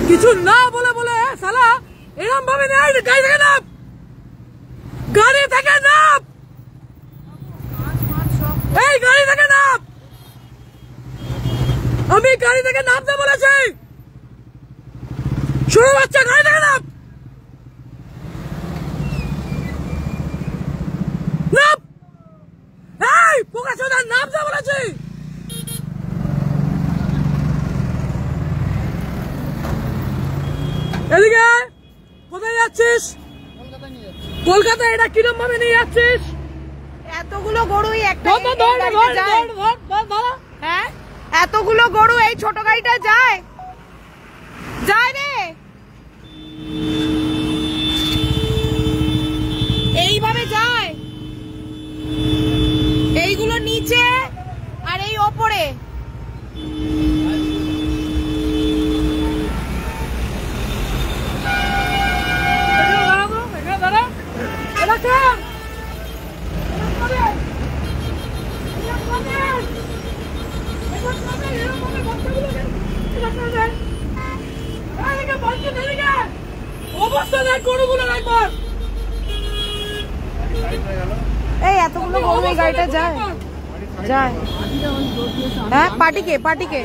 কিছু না বলে বলে শালা এরকম ভাবে গাড়ি থেকে নাম, গাড়ি থেকে নাম, এই গাড়ি থেকে নাম। আমি গাড়ি থেকে নামতে বলেছি, শুরু বাচ্চা গাড়ি থেকে নাম, নাম, এই পোকাচোদার নামতে বলেছি। এদিকে কোথায় যাচ্ছিস? কলকাতায়। এটা কিরম ভাবে নিয়ে যাচ্ছিস? এতগুলো গরু একটা, হ্যাঁ এতগুলো গরু এই ছোট গাড়িটা যায় যায় রে, এইভাবে যায়, এইগুলো নিচে আর এই ওপরে। এই এতগুলো গরু এই গাড়িটা যায় যায়। হ্যাঁ পার্টিকে পার্টিকে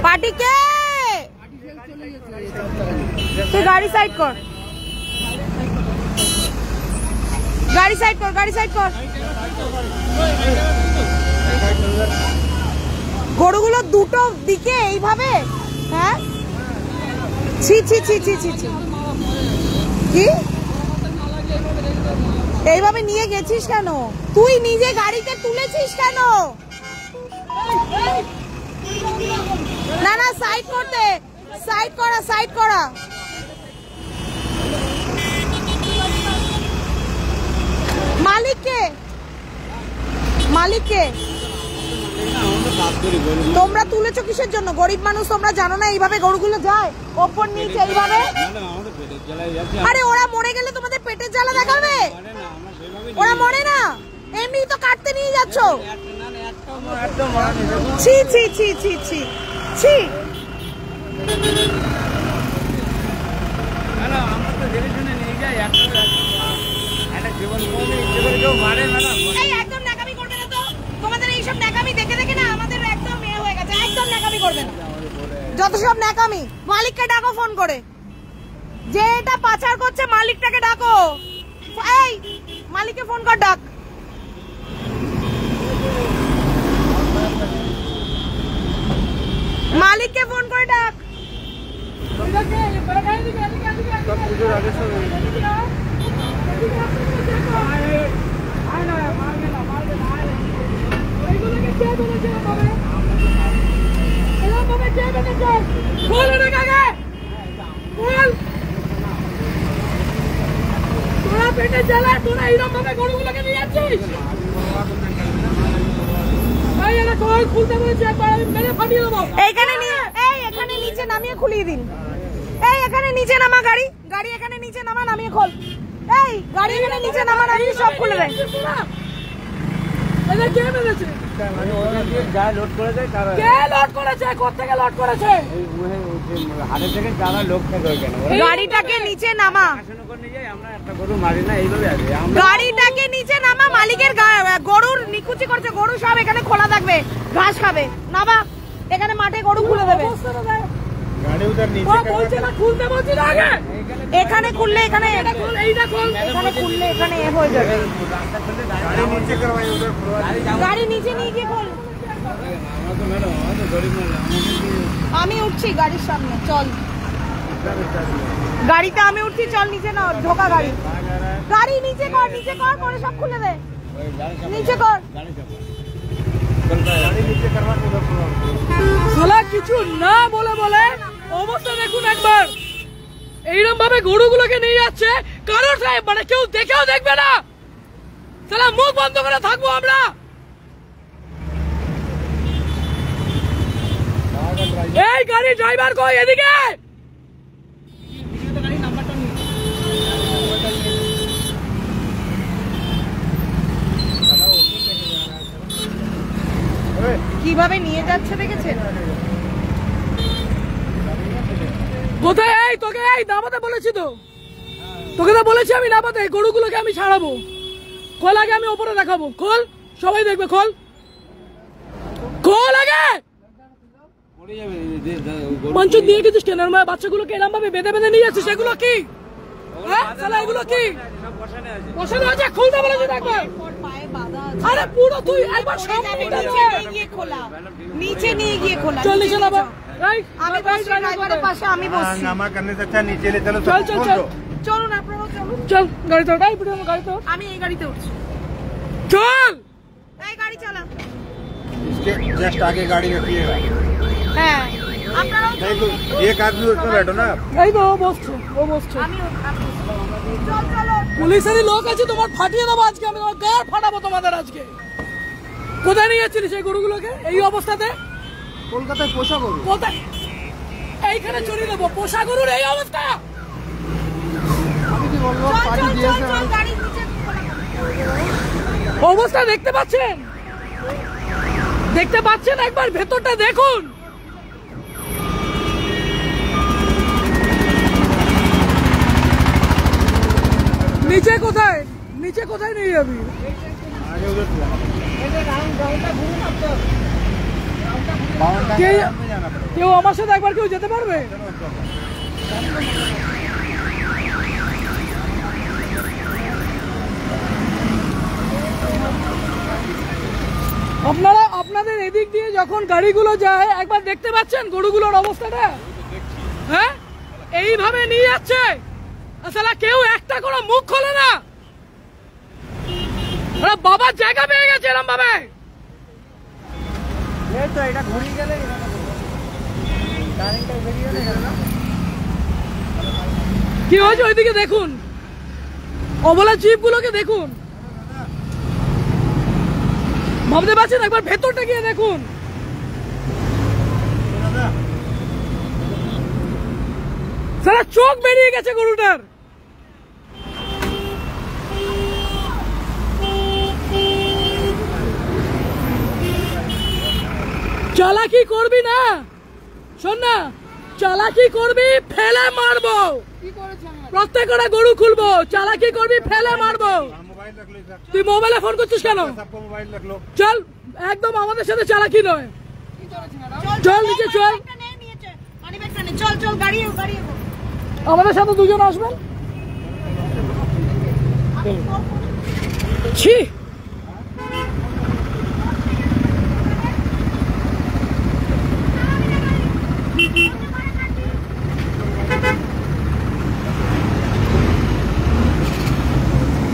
পার্টিকে তুই গাড়ি সাইড কর, গাড়ি সাইড কর, গাড়ি সাইড কর। গরুগুলো দুটো দিকে এইভাবে, হ্যাঁ ছি ছি ছি ছি ছি ছি, কি এইভাবে নিয়ে গেছিস কেন? তুই নিজে গাড়িতে তুলেছিস কেন? না না সাইড করতে, সাইড করা, সাইড করা। মালিককে, মালিককে তোমরা তুলেছো কিসের জন্য? গরিব মানুষ তোমরা জানো না এইভাবে গরুগুলো যায় ওপর নিচে এইভাবে? আরে ওরা মরে গেলে তোমাদের পেটের জ্বালা দেখাবে? ওরা মরে না, এমনি তো কাটতে নিয়ে যাচ্ছ। ছি ছি ছি ছি ছি ছি। একদম ন্যাকামি করবে না তো, তোমাদের এইসব ন্যাকামি দেখে দেখে না আমাদের একদম হয়ে গেছে। একদম ন্যাকামি করবে না, যত সব ন্যাকামি। মালিককে ডাকো ফোন করে, যে এটা পাচার করছে মালিকটাকে ডাকো। এই মালিককে ফোন কর, ডাক। মালিককে ফোন করে ডাক। তোরা পেটে জ্বালা, তোরা এইরকম ভাবে গরুগুলোকে নিয়ে যাচ্ছিস। এখানে নিচে নামিয়ে খুলিয়ে দিন। এই এখানে নিচে নামা গাড়ি, গাড়ি এখানে নিচে নামা, নামিয়ে খোল। এই গাড়ি এখানে নিচে নামা, নামিয়ে সব খুলে দেয়। গাড়িটাকে নিচে নামা, গাড়িটাকে নিচে নামা। মালিকের গরুর নিকুচি করছে, গরু সব এখানে খোলা থাকবে, ঘাস খাবে। নামা, এখানে মাঠে গরু খুলে দেবে। এখানে খুললে এখানে, এখানে খুললে এখানে হয়ে যাবে। গাড়ি নিচে নিয়ে গিয়ে খোল। আমি উঠছি গাড়ির সামনে, চল। গাড়িতে আমি উঠছি, চল নিচে না ঢোকা গাড়ি। গাড়ি নিচে কর, নিচে কর, করে সব খুলে দে। নিচে কর। কিছু না বলে বলে অবস্থা দেখুন একবার। এইরকম ভাবে গরুগুলোকে নিয়ে যাচ্ছে, কারোর মানে কেউ দেখেও দেখবে না। তাহলে মুখ বন্ধ করে থাকবো আমরা। এই গাড়ি ড্রাইভার কই? এদিকে কিভাবে নিয়ে যাচ্ছে দেখেছেন? কোথায়? এই তোকে এই নামাতে বলেছি তো, তোকে তো বলেছি আমি নামাতে। এই গরুগুলোকে আমি ছাড়াবো। খোল আগে, আমি ওপরে দেখাবো। খোল, সবাই দেখবে। খোল, খোল আগে। মঞ্চ নিয়ে গেছিস কেন? বাচ্চাগুলোকে এরম ভাবে বেঁধে বেঁধে নিয়ে যাচ্ছিস, এগুলো কি? হ্যাঁ শালা, এগুলো কি বসানো আছে? খুলতে বলেছি একবার। আরে পুরো তুই একবার নিচে নিয়ে গিয়ে খোলা। চল নিচে নামা। আমি ড্রাইভারের পাশে আমি বসছি। नामा करने से अच्छा नीचे ले चलो। চল চল চল চলুন আপনারাও চলুন। চল গাড়িতে ওঠ। গাড়িতে ওঠ। আমি এই গাড়িতে উঠছি। চল। এই গাড়ি চালা। इसके जस्ट आगे गाड़ी रखिएगा। হ্যাঁ আপনারাও नहीं तो एक आदमी उसमें बैठो ना। এই তো ও বসছে, ও বসছে। আমি চল চলো। পুলিশেরই লোক আছে, তোমার ফাটিয়ে দেবো আজকে। আমি তোমার গায়ে ফাটাবো তোমাদের আজকে। কোথায় নিয়ে যাচ্ছিলিস এই গরুগুলোকে এই অবস্থাতে? কলকাতায় পোষা গরু। কোথায়? এইখানে চড়িয়ে দেবো পোষা গরুর এই অবস্থা। আমি কি বলবো, চল পার্টি চল দিয়েছে। চল গাড়ি নিচে খোলা। অবস্থা দেখতে পাচ্ছেন? দেখতে পাচ্ছেন? একবার ভেতরটা দেখুন। নিচে কোথায়? নিচে কোথায় নিয়ে যাবি? आगे उधर কেউ আমার সাথে একবার কেউ যেতে পারবে? আপনারা আপনাদের এদিক দিয়ে যখন গাড়িগুলো যায় একবার দেখতে পাচ্ছেন গরুগুলোর অবস্থাটা? হ্যাঁ, এইভাবে নিয়ে যাচ্ছে। আসলে কেউ একটা কোনো মুখ খোলে না। ওরা বাবার জায়গা পেয়ে গেছে এরম ভাবে। কি হয়েছে ওইদিকে দেখুন, অবলা জিপ গুলোকে দেখুন। ভাবতে পারছেন? একবার ভেতরটা গিয়ে দেখুন। সারা চোখ বেরিয়ে গেছে গরুটার। চালাকি করবি না, শোন না, চালাকি করবি ফেলে মারবো। প্রত্যেকটা গরু খুলবো। চালাকি করবি ফেলে মারবো। मोबाइल रख लो इधर। তুই মোবাইলে ফোন করছিস কেন? सबको मोबाइल रख लो। চল, একদম আমাদের সাথে চালাকি নয়। চল নিচে চল। চল চল গাড়ি গাড়ি। আমাদের সাথে দুজন আসবেন। ছি,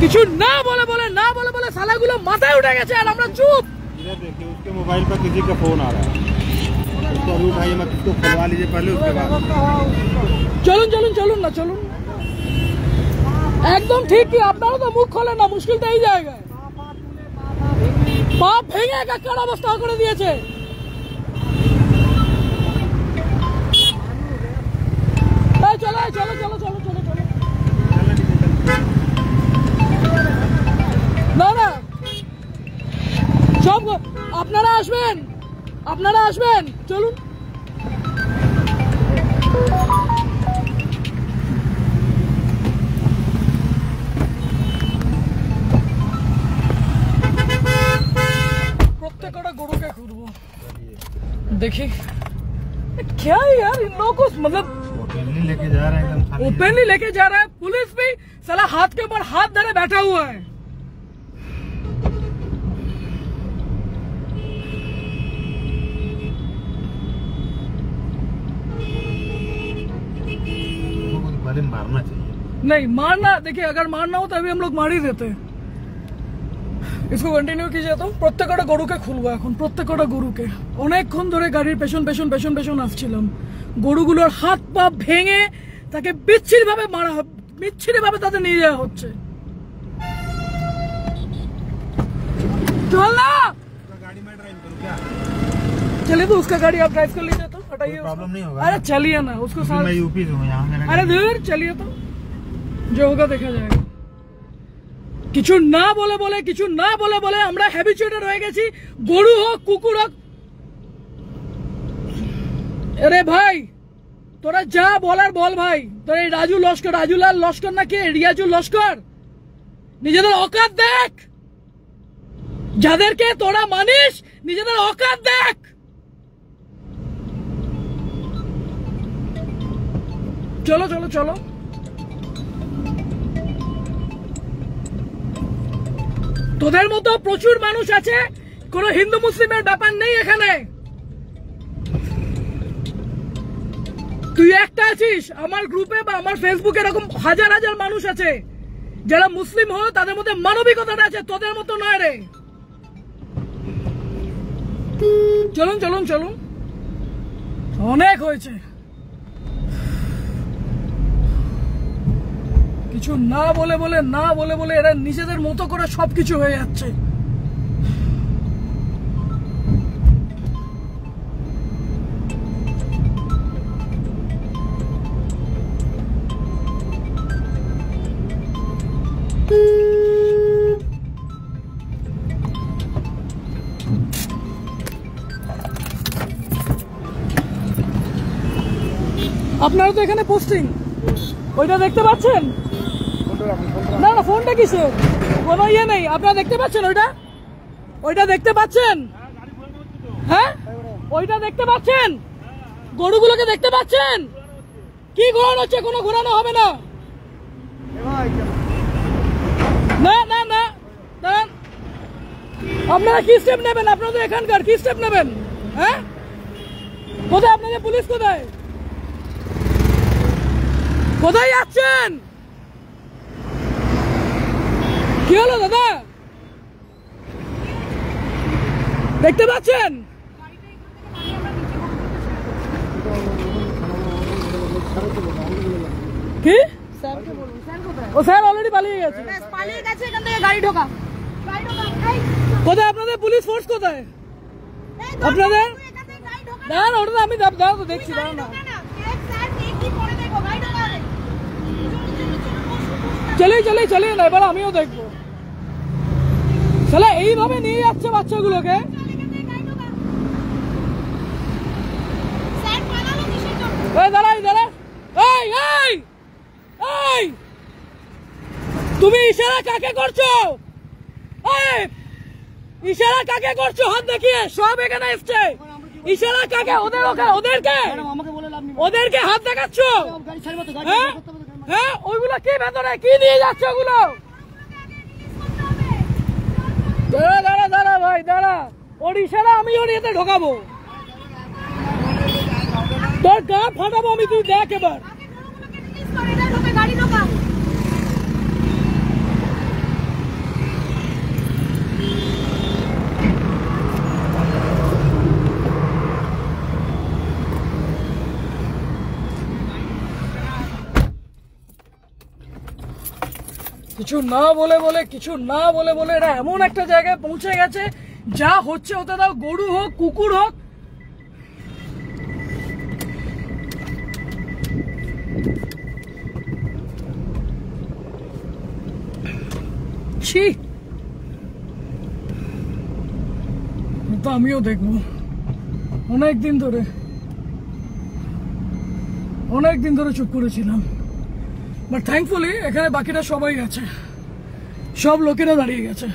কিছু না বলে শালাগুলো মাথায় উঠে গেছে আর আমরা চুপ। इधर देखिए, उसके मोबाइल पर किसी का फोन आ रहा है। उसको अभी उठाइए मत, उसको खुलवा लीजिए पहले, उसके बाद। চলুন চলুন চলুন না, চলুন। একদম ঠিক কি, আপনারা তো মুখ খোলেন না। মুশকিল তো এই জায়গায়। পা ভেঙে একাকার অবস্থা করে দিয়েছে। চলো চলো চলো চলো চলো চলো। না না, সব আপনারা আসবেন, আপনারা আসবেন, চলুন। প্রত্যেকটা গরুকে খুঁজবো, দেখি क्या है यार इन लोगों को, मतलब ओपनली लेके जा रहे हैं एकदम खाली। ओपनली लेके जा रहा है। पुलिस भी साला हाथ के ऊपर हाथ धरे बैठा हुआ है। लोगों को पहले मारना चाहिए। नहीं मारना, देखिए अगर मारना हो तो अभी हम लोग मार ही देते। इसको कंटिन्यू कीजिए। तो প্রত্যেকটা গরুকে খুলবো এখন, প্রত্যেকটা গরুকে। অনেকক্ষণ ধরে গাড়ির পেছন পেছন পেছন পেছন আসছিলাম। গরুগুলোর হাত পা ভেঙে তাকে বিচ্ছিরি ভাবে মারা, বিচ্ছিরি ভাবে তাদের নিয়ে যাওয়া হচ্ছে। चल ना, गाड़ी में ड्राइव करूँ क्या? चलिए तो उसका गाड़ी आप ड्राइव कर लीजिए, तो हटाइए। प्रॉब्लम नहीं होगा। अरे चलिए ना, उसको क्योंकि साथ। मैं यूपी से हूँ, यहाँ मेरा अरे दूर चलिए, तो जो होगा देखा जाएगा। কিছু না বলে বলে কিছু না বলে বলে আমরা হ্যাবিচুয়েটেড হয়ে গেছি। গরু হোক কুকুর হোক, আরে ভাই তোরা যা বলার বল ভাই। তোর এই রাজু লস্কর, রাজুলাল লস্কর নাকি রিয়াজুল লস্কর, নিজেদের অকাত দেখ। যাদেরকে তোরা মানিস নিজেদের অকাত দেখ। চলো চলো চলো। তোদের মতো প্রচুর মানুষ আছে, কোনো হিন্দু মুসলিমের ব্যাপার নেই এখানে। তুই একটা আছিস, আমার গ্রুপে বা আমার ফেসবুকে এরকম হাজার হাজার মানুষ আছে যারা মুসলিম হয়, তাদের মধ্যে মানবিকতাটা আছে, তোদের মতো নয় রে। চলুন চলুন চলুন, অনেক হয়েছে। কিছু না বলে বলে এরা নিজেদের মতো করে সবকিছু হয়ে যাচ্ছে। আপনারা তো এখানে পোস্টিং, ওইটা দেখতে পাচ্ছেন? না না, ফোনটা কিসের? কোনো ইয়ে নেই, আপনারা দেখতে পাচ্ছেন ওইটা দেখতে পাচ্ছেন? হ্যাঁ, ওইটা দেখতে পাচ্ছেন? গরুগুলোকে দেখতে পাচ্ছেন? কি ঘোরানো হচ্ছে? কোনো ঘোরানো হবে না। না না না, আপনারা কি স্টেপ নেবেন? আপনাদের এখানকার কি স্টেপ নেবেন? হ্যাঁ, কোথায় আপনাদের পুলিশ? কোথায় কোথায় যাচ্ছেন? কি হলো দাদা? দেখতে পাচ্ছেন? কি? ও স্যার অলরেডি পালিয়ে গেছে। এখান থেকে গাড়ি ঢোকা। কোথায় আপনাদের পুলিশ ফোর্স? কোথায় আপনাদের? না না, ওটা আমি দাঁড়াও তো দেখছি। দাঁড়াও না, চলে না, এবার আমিও দেখবো। তাহলে এইভাবে নিয়ে যাচ্ছে বাচ্চাগুলোকে। তুমি ইশারা কাকে করছো? ইশারা কাকে করছো? হাত দেখিয়ে সব এখানে এসছে। ইশারা কাকে? ওদেরকে হাত দেখাচ্ছ? হ্যাঁ, ওইগুলো কি ভেতরে কি নিয়ে যাচ্ছে? ওগুলো দাঁড়া ভাই, দাঁড়া। ওর ইশারা আমি ওর এতে ঢোকাবো, তোর গা ফাটাবো আমি, তুই দেখ এবার। কিছু না বলে এরা এমন একটা জায়গায় পৌঁছে গেছে, যা হচ্ছে হতে দাও। গরু হোক, কুকুর হোক, ছি, তো আমিও দেখবো। অনেক দিন ধরে চুপ করেছিলাম, বাট থ্যাঙ্কফুলি এখানে বাকিটা সবাই আছে, সব লোকেরা দাঁড়িয়ে গেছে।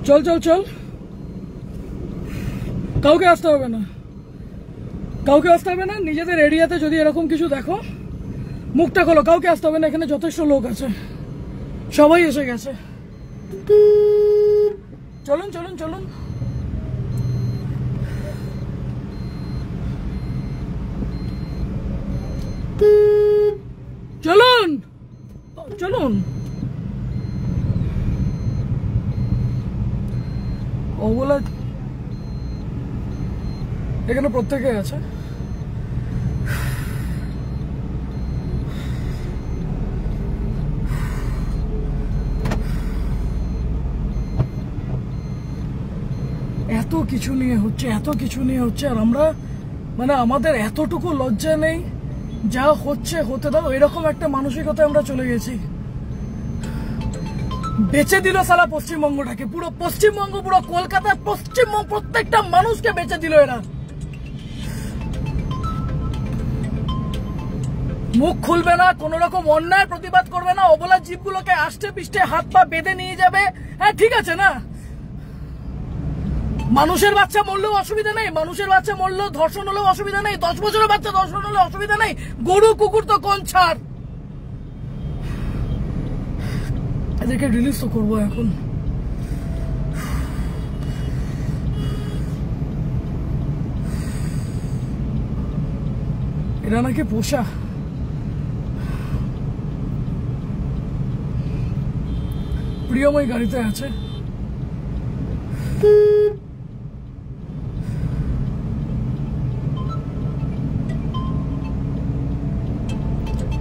চল, কাউকে আসতে হবে না, নিজেদের এরিয়াতে যদি এরকম কিছু দেখো মুখটা খোলো, কাউকে আসতে হবে না। এখানে যথেষ্ট লোক আছে, সবাই এসে গেছে। চলুন ওগুলা এখানে প্রত্যেকে আছে। এত কিছু নিয়ে হচ্ছে, আর আমরা মানে আমাদের এতটুকু লজ্জা নেই। যা হচ্ছে হতে দাও, এরকম একটা মানসিকতায় আমরা চলে গেছি। বেচে দিল সালা পশ্চিমবঙ্গটাকে, পুরো পশ্চিমবঙ্গ, পুরো কলকাতা, পশ্চিমবঙ্গ, প্রত্যেকটা মানুষকে বেচে দিল এরা। মুখ খুলবে না, কোন রকম অন্যায় প্রতিবাদ করবে না, অবলা জীবগুলোকে আষ্টে পিষ্টে হাত পা বেঁধে নিয়ে যাবে। হ্যাঁ ঠিক আছে না, মানুষের বাচ্চা মরলেও অসুবিধা নেই, মানুষের বাচ্চা মরলেও ধর্ষণ হলেও অসুবিধা নেই, 10 বছরের বাচ্চা ধর্ষণ হলে অসুবিধা নেই, গরু কুকুর তো কোন ছাড়। এদেরকে রিলিজ তো করবো এখন। এরা নাকি পোষা। প্রিয়ময় গাড়িতে আছে।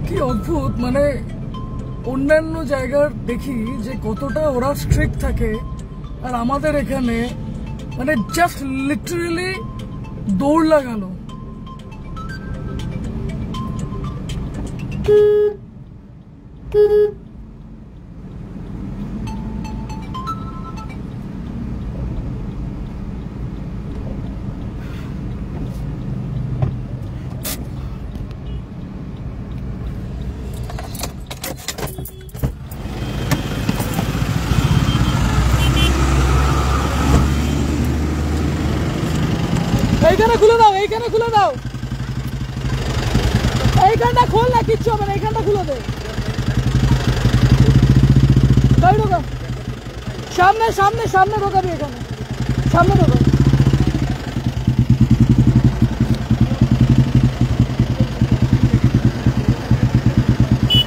কি অদ্ভুত, মানে অন্যান্য জায়গার দেখি যে কতটা ওরা স্ট্রিক্ট থাকে, আর আমাদের এখানে মানে জাস্ট লিটারালি দৌড় লাগানো। এইখানে খুলে দাও, এইখানে খুলে দাও, এইখানটা খোল না, কিচ্ছু হবে না, এইখানটা খুলে দে। গাড়ি ঢোকা, সামনে সামনে সামনে ঢোকাবি, এখানে সামনে ঢোকা।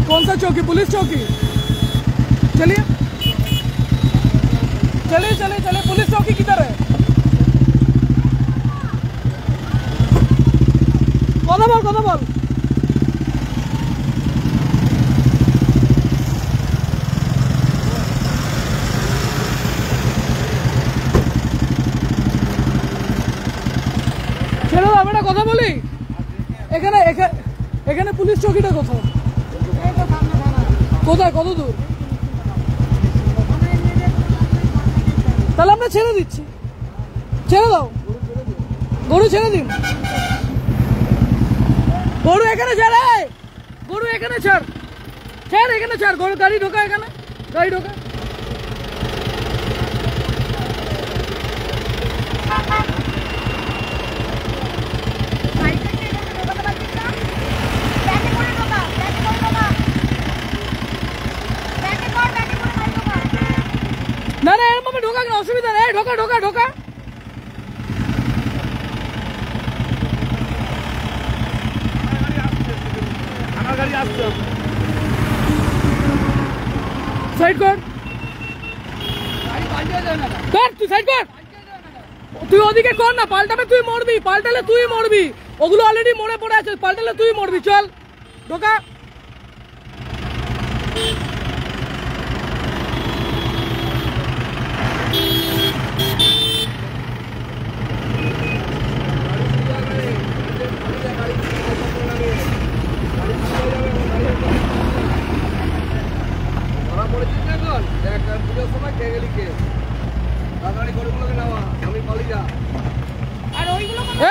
कौन सा चौकी? पुलिस चौकी। चलिए चलिए चलिए चलिए, पुलिस चौकी किधर है? কথা বল। ছেড়ে দাও, একটা কথা বলি, এখানে এখানে পুলিশ চৌকিটা কোথায়? কোথায়, কত দূর? তাহলে আমরা ছেড়ে দিচ্ছি, ছেড়ে দাও, গরু ছেড়ে দিন, গরু এখানে ছাড়, গরু এখানে ছাড়, ছাড় এখানে ছাড়, গরু গাড়ি ঢোকা, এখানে গাড়ি ঢোকা। না না, এর মধ্যে ঢোকা, অসুবিধা নেই, ঢোকা ঢোকা ঢোকা। সাইড কর, তুই সাইড কর, তুই ওদিকে কর না, পাল্টাবে তুই মরবি, পাল্টালে তুই মরবি, ওগুলো অলরেডি মরে পড়ে আছে, পাল্টালে তুই মরবি, চল ঢোকা।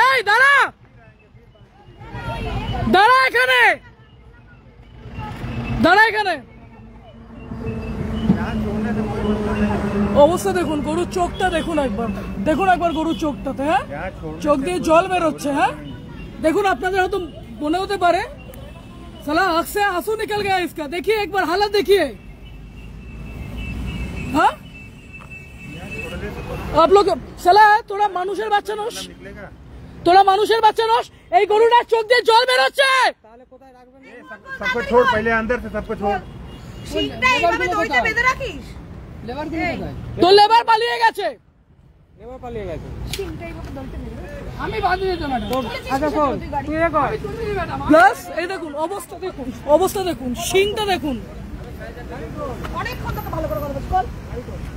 এই দাঁড়া, দাঁড়া এখানে, দাঁড়া এখানে। অবস্থা দেখুন, গরুর চোখটা দেখুন একবার, দেখুন একবার গরুর চোখটাতে, হ্যাঁ চোখ দিয়ে জল বেরোচ্ছে, হ্যাঁ দেখুন, আপনাদের হয়তো মনে হতে পারে साला आँख से आंसू निकल गया इसका, देखिए एक बार हालत देखिए। हाँ आप लोग साला তোরা মানুষের বাচ্চা নস, তোরা মানুষের বাচ্চা নস, এই গরুটার চোখ দিয়ে জল বের হচ্ছে, তাহলে কোথায় রাখবেন? सबको छोड़, पहले अंदर से सबको छोड़। শিংটা এইভাবে দইটা বেঁধে রাখিস। লেবার কি কোথায়? তো লেবার পালিয়ে গেছে, লেবার পালিয়ে গেছে, শিংটা এইভাবে দইটা বেঁধে রাখিস। আমি বাঁধিয়ে দিতে ম্যাডাম। আচ্ছা শোন, তুই এ কর। প্লাস এই দেখুন অবস্থা, দেখুন অবস্থা, দেখুন শিংটা দেখুন, অনেকক্ষণ থেকে ভালো করে কথা বলছিস, খোল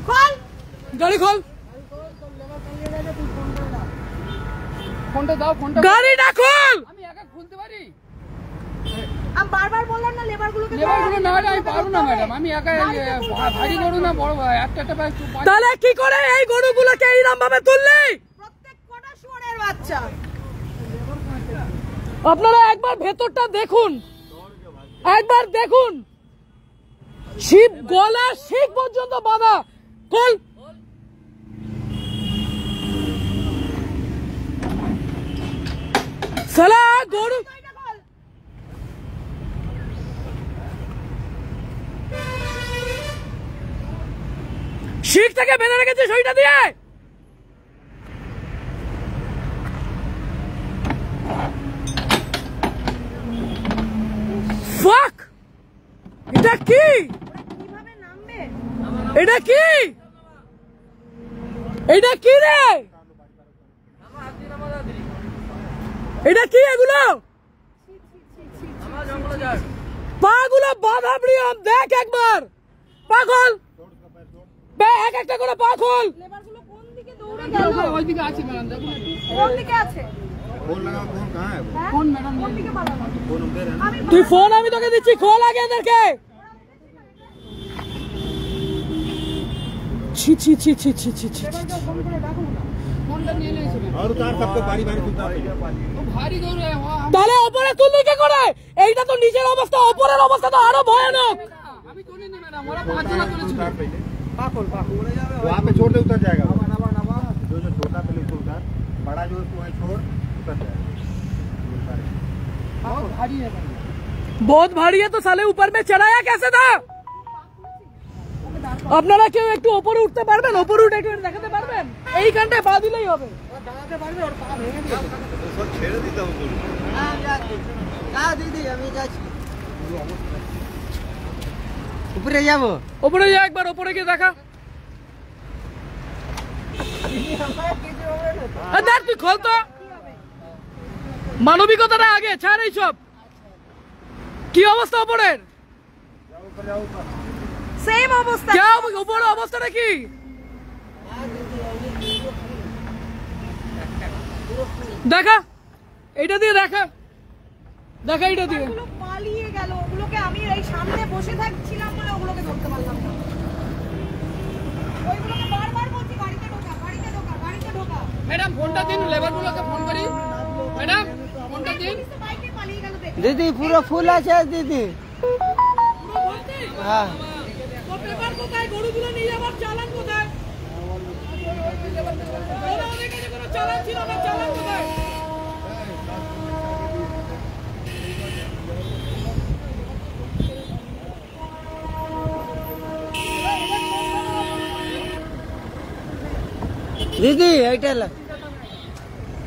খোল গাড়ি খোল, ফোনটা দাও, ফোনটা গাড়িটা খোল। আমি একা খুলতে পারি? আমি বারবার বললাম না লেবারগুলোকে না আমি পারবো না ম্যাডাম, আমি একা ভারী গরু না বড় একটা তাহলে কি করে এই গরুগুলোকে এইরকম ভাবে তুললি? প্রত্যেক কটা শুয়োরের বাচ্চা। আপনারা একবার ভেতরটা দেখুন, একবার দেখুন, শিব গলা শিখ পর্যন্ত বাঁধা। কল সালা গরু শিখ থেকে বেঁধে রেখেছে সইটা দিয়ে। ফাক, এটা কি? কিভাবে নামবে? এটা কি? এটা কি রে? এটা কি এগুলো? পাগুলো বাঁধা প্রিয়ম, দেখ একবার পাগল, এক একটা করে পা খোল। লেবারগুলো কোন দিকে দৌড়ে গেল? ওইদিকে আছে ম্যাডাম, দেখুন কোন দিকে আছে? फोन लगा, फोन कहाँ है? ফোন ম্যাডাম, কোন দিকে পালালো? फोन हम दे रहे हैं। তুই ফোন আমি তোকে দিচ্ছি, খোল আগে এদেরকে। ছি ছি ছি ছি ছি ছি ছি। और उतार सबको बारी बारी उतार। তাহলে ওপরে তুললি কি করে? এইটা তো নিচের অবস্থা, ওপরের অবস্থা তো আরো ভয়ানক। আমি তুলিনি ম্যাডাম, ওরা পাঁচজন তুলেছিল। वहाँ पे छोड़ दे, उतर जाएगा। जो जो छोटा पहले उसको उतार, बड़ा जो उसको वहीं छोड़, उतर जाएगा। बहुत भारी है तो साले ऊपर में चढ़ाया कैसे था? আপনারা কেউ একটু উপরে উঠতে পারবেন? উপরে উঠে একটু দেখাতে পারবেন? এইখানটায় পা দিলেই হবে। ছেড়ে দিতে হবে। দিদি আমি যাচ্ছি উপরে যাবো। উপরে যা, একবার উপরে গিয়ে দেখা। দেখ তুই খোল তো, মানবিকতাটা আগে ছাড় এইসব। কি অবস্থা উপরের? সেম অবস্থা। কে উপরের অবস্থাটা কি? দেখা, এইটা দিয়ে দেখা, দেখা এইটা দিয়ে। ওগুলো পালিয়ে গেল, ওগুলোকে আমি এই সামনে বসে থাকছিলাম বলে ওগুলোকে ধরতে পারলাম না। ওইগুলোকে বারবার বলছি গাড়িতে ঢোকা, গাড়িতে ঢোকা, গাড়িতে ঢোকা। ম্যাডাম ফোনটা দিন, লেবারগুলোকে ফোন করি। ম্যাডাম ফোনটা দিন। পুলিশ তো বাইকে পালিয়ে গেল দেখ। দিদি পুরো ফুল আছে দিদি। পুরো ভর্তি? হ্যাঁ তো পেপার কোথায়? গরুগুলো নিয়ে যাবার চালান কোথায়? ওরা ওদের কাছে কোনো চালান ছিল না, চালান কোথায়? দিদি এইটা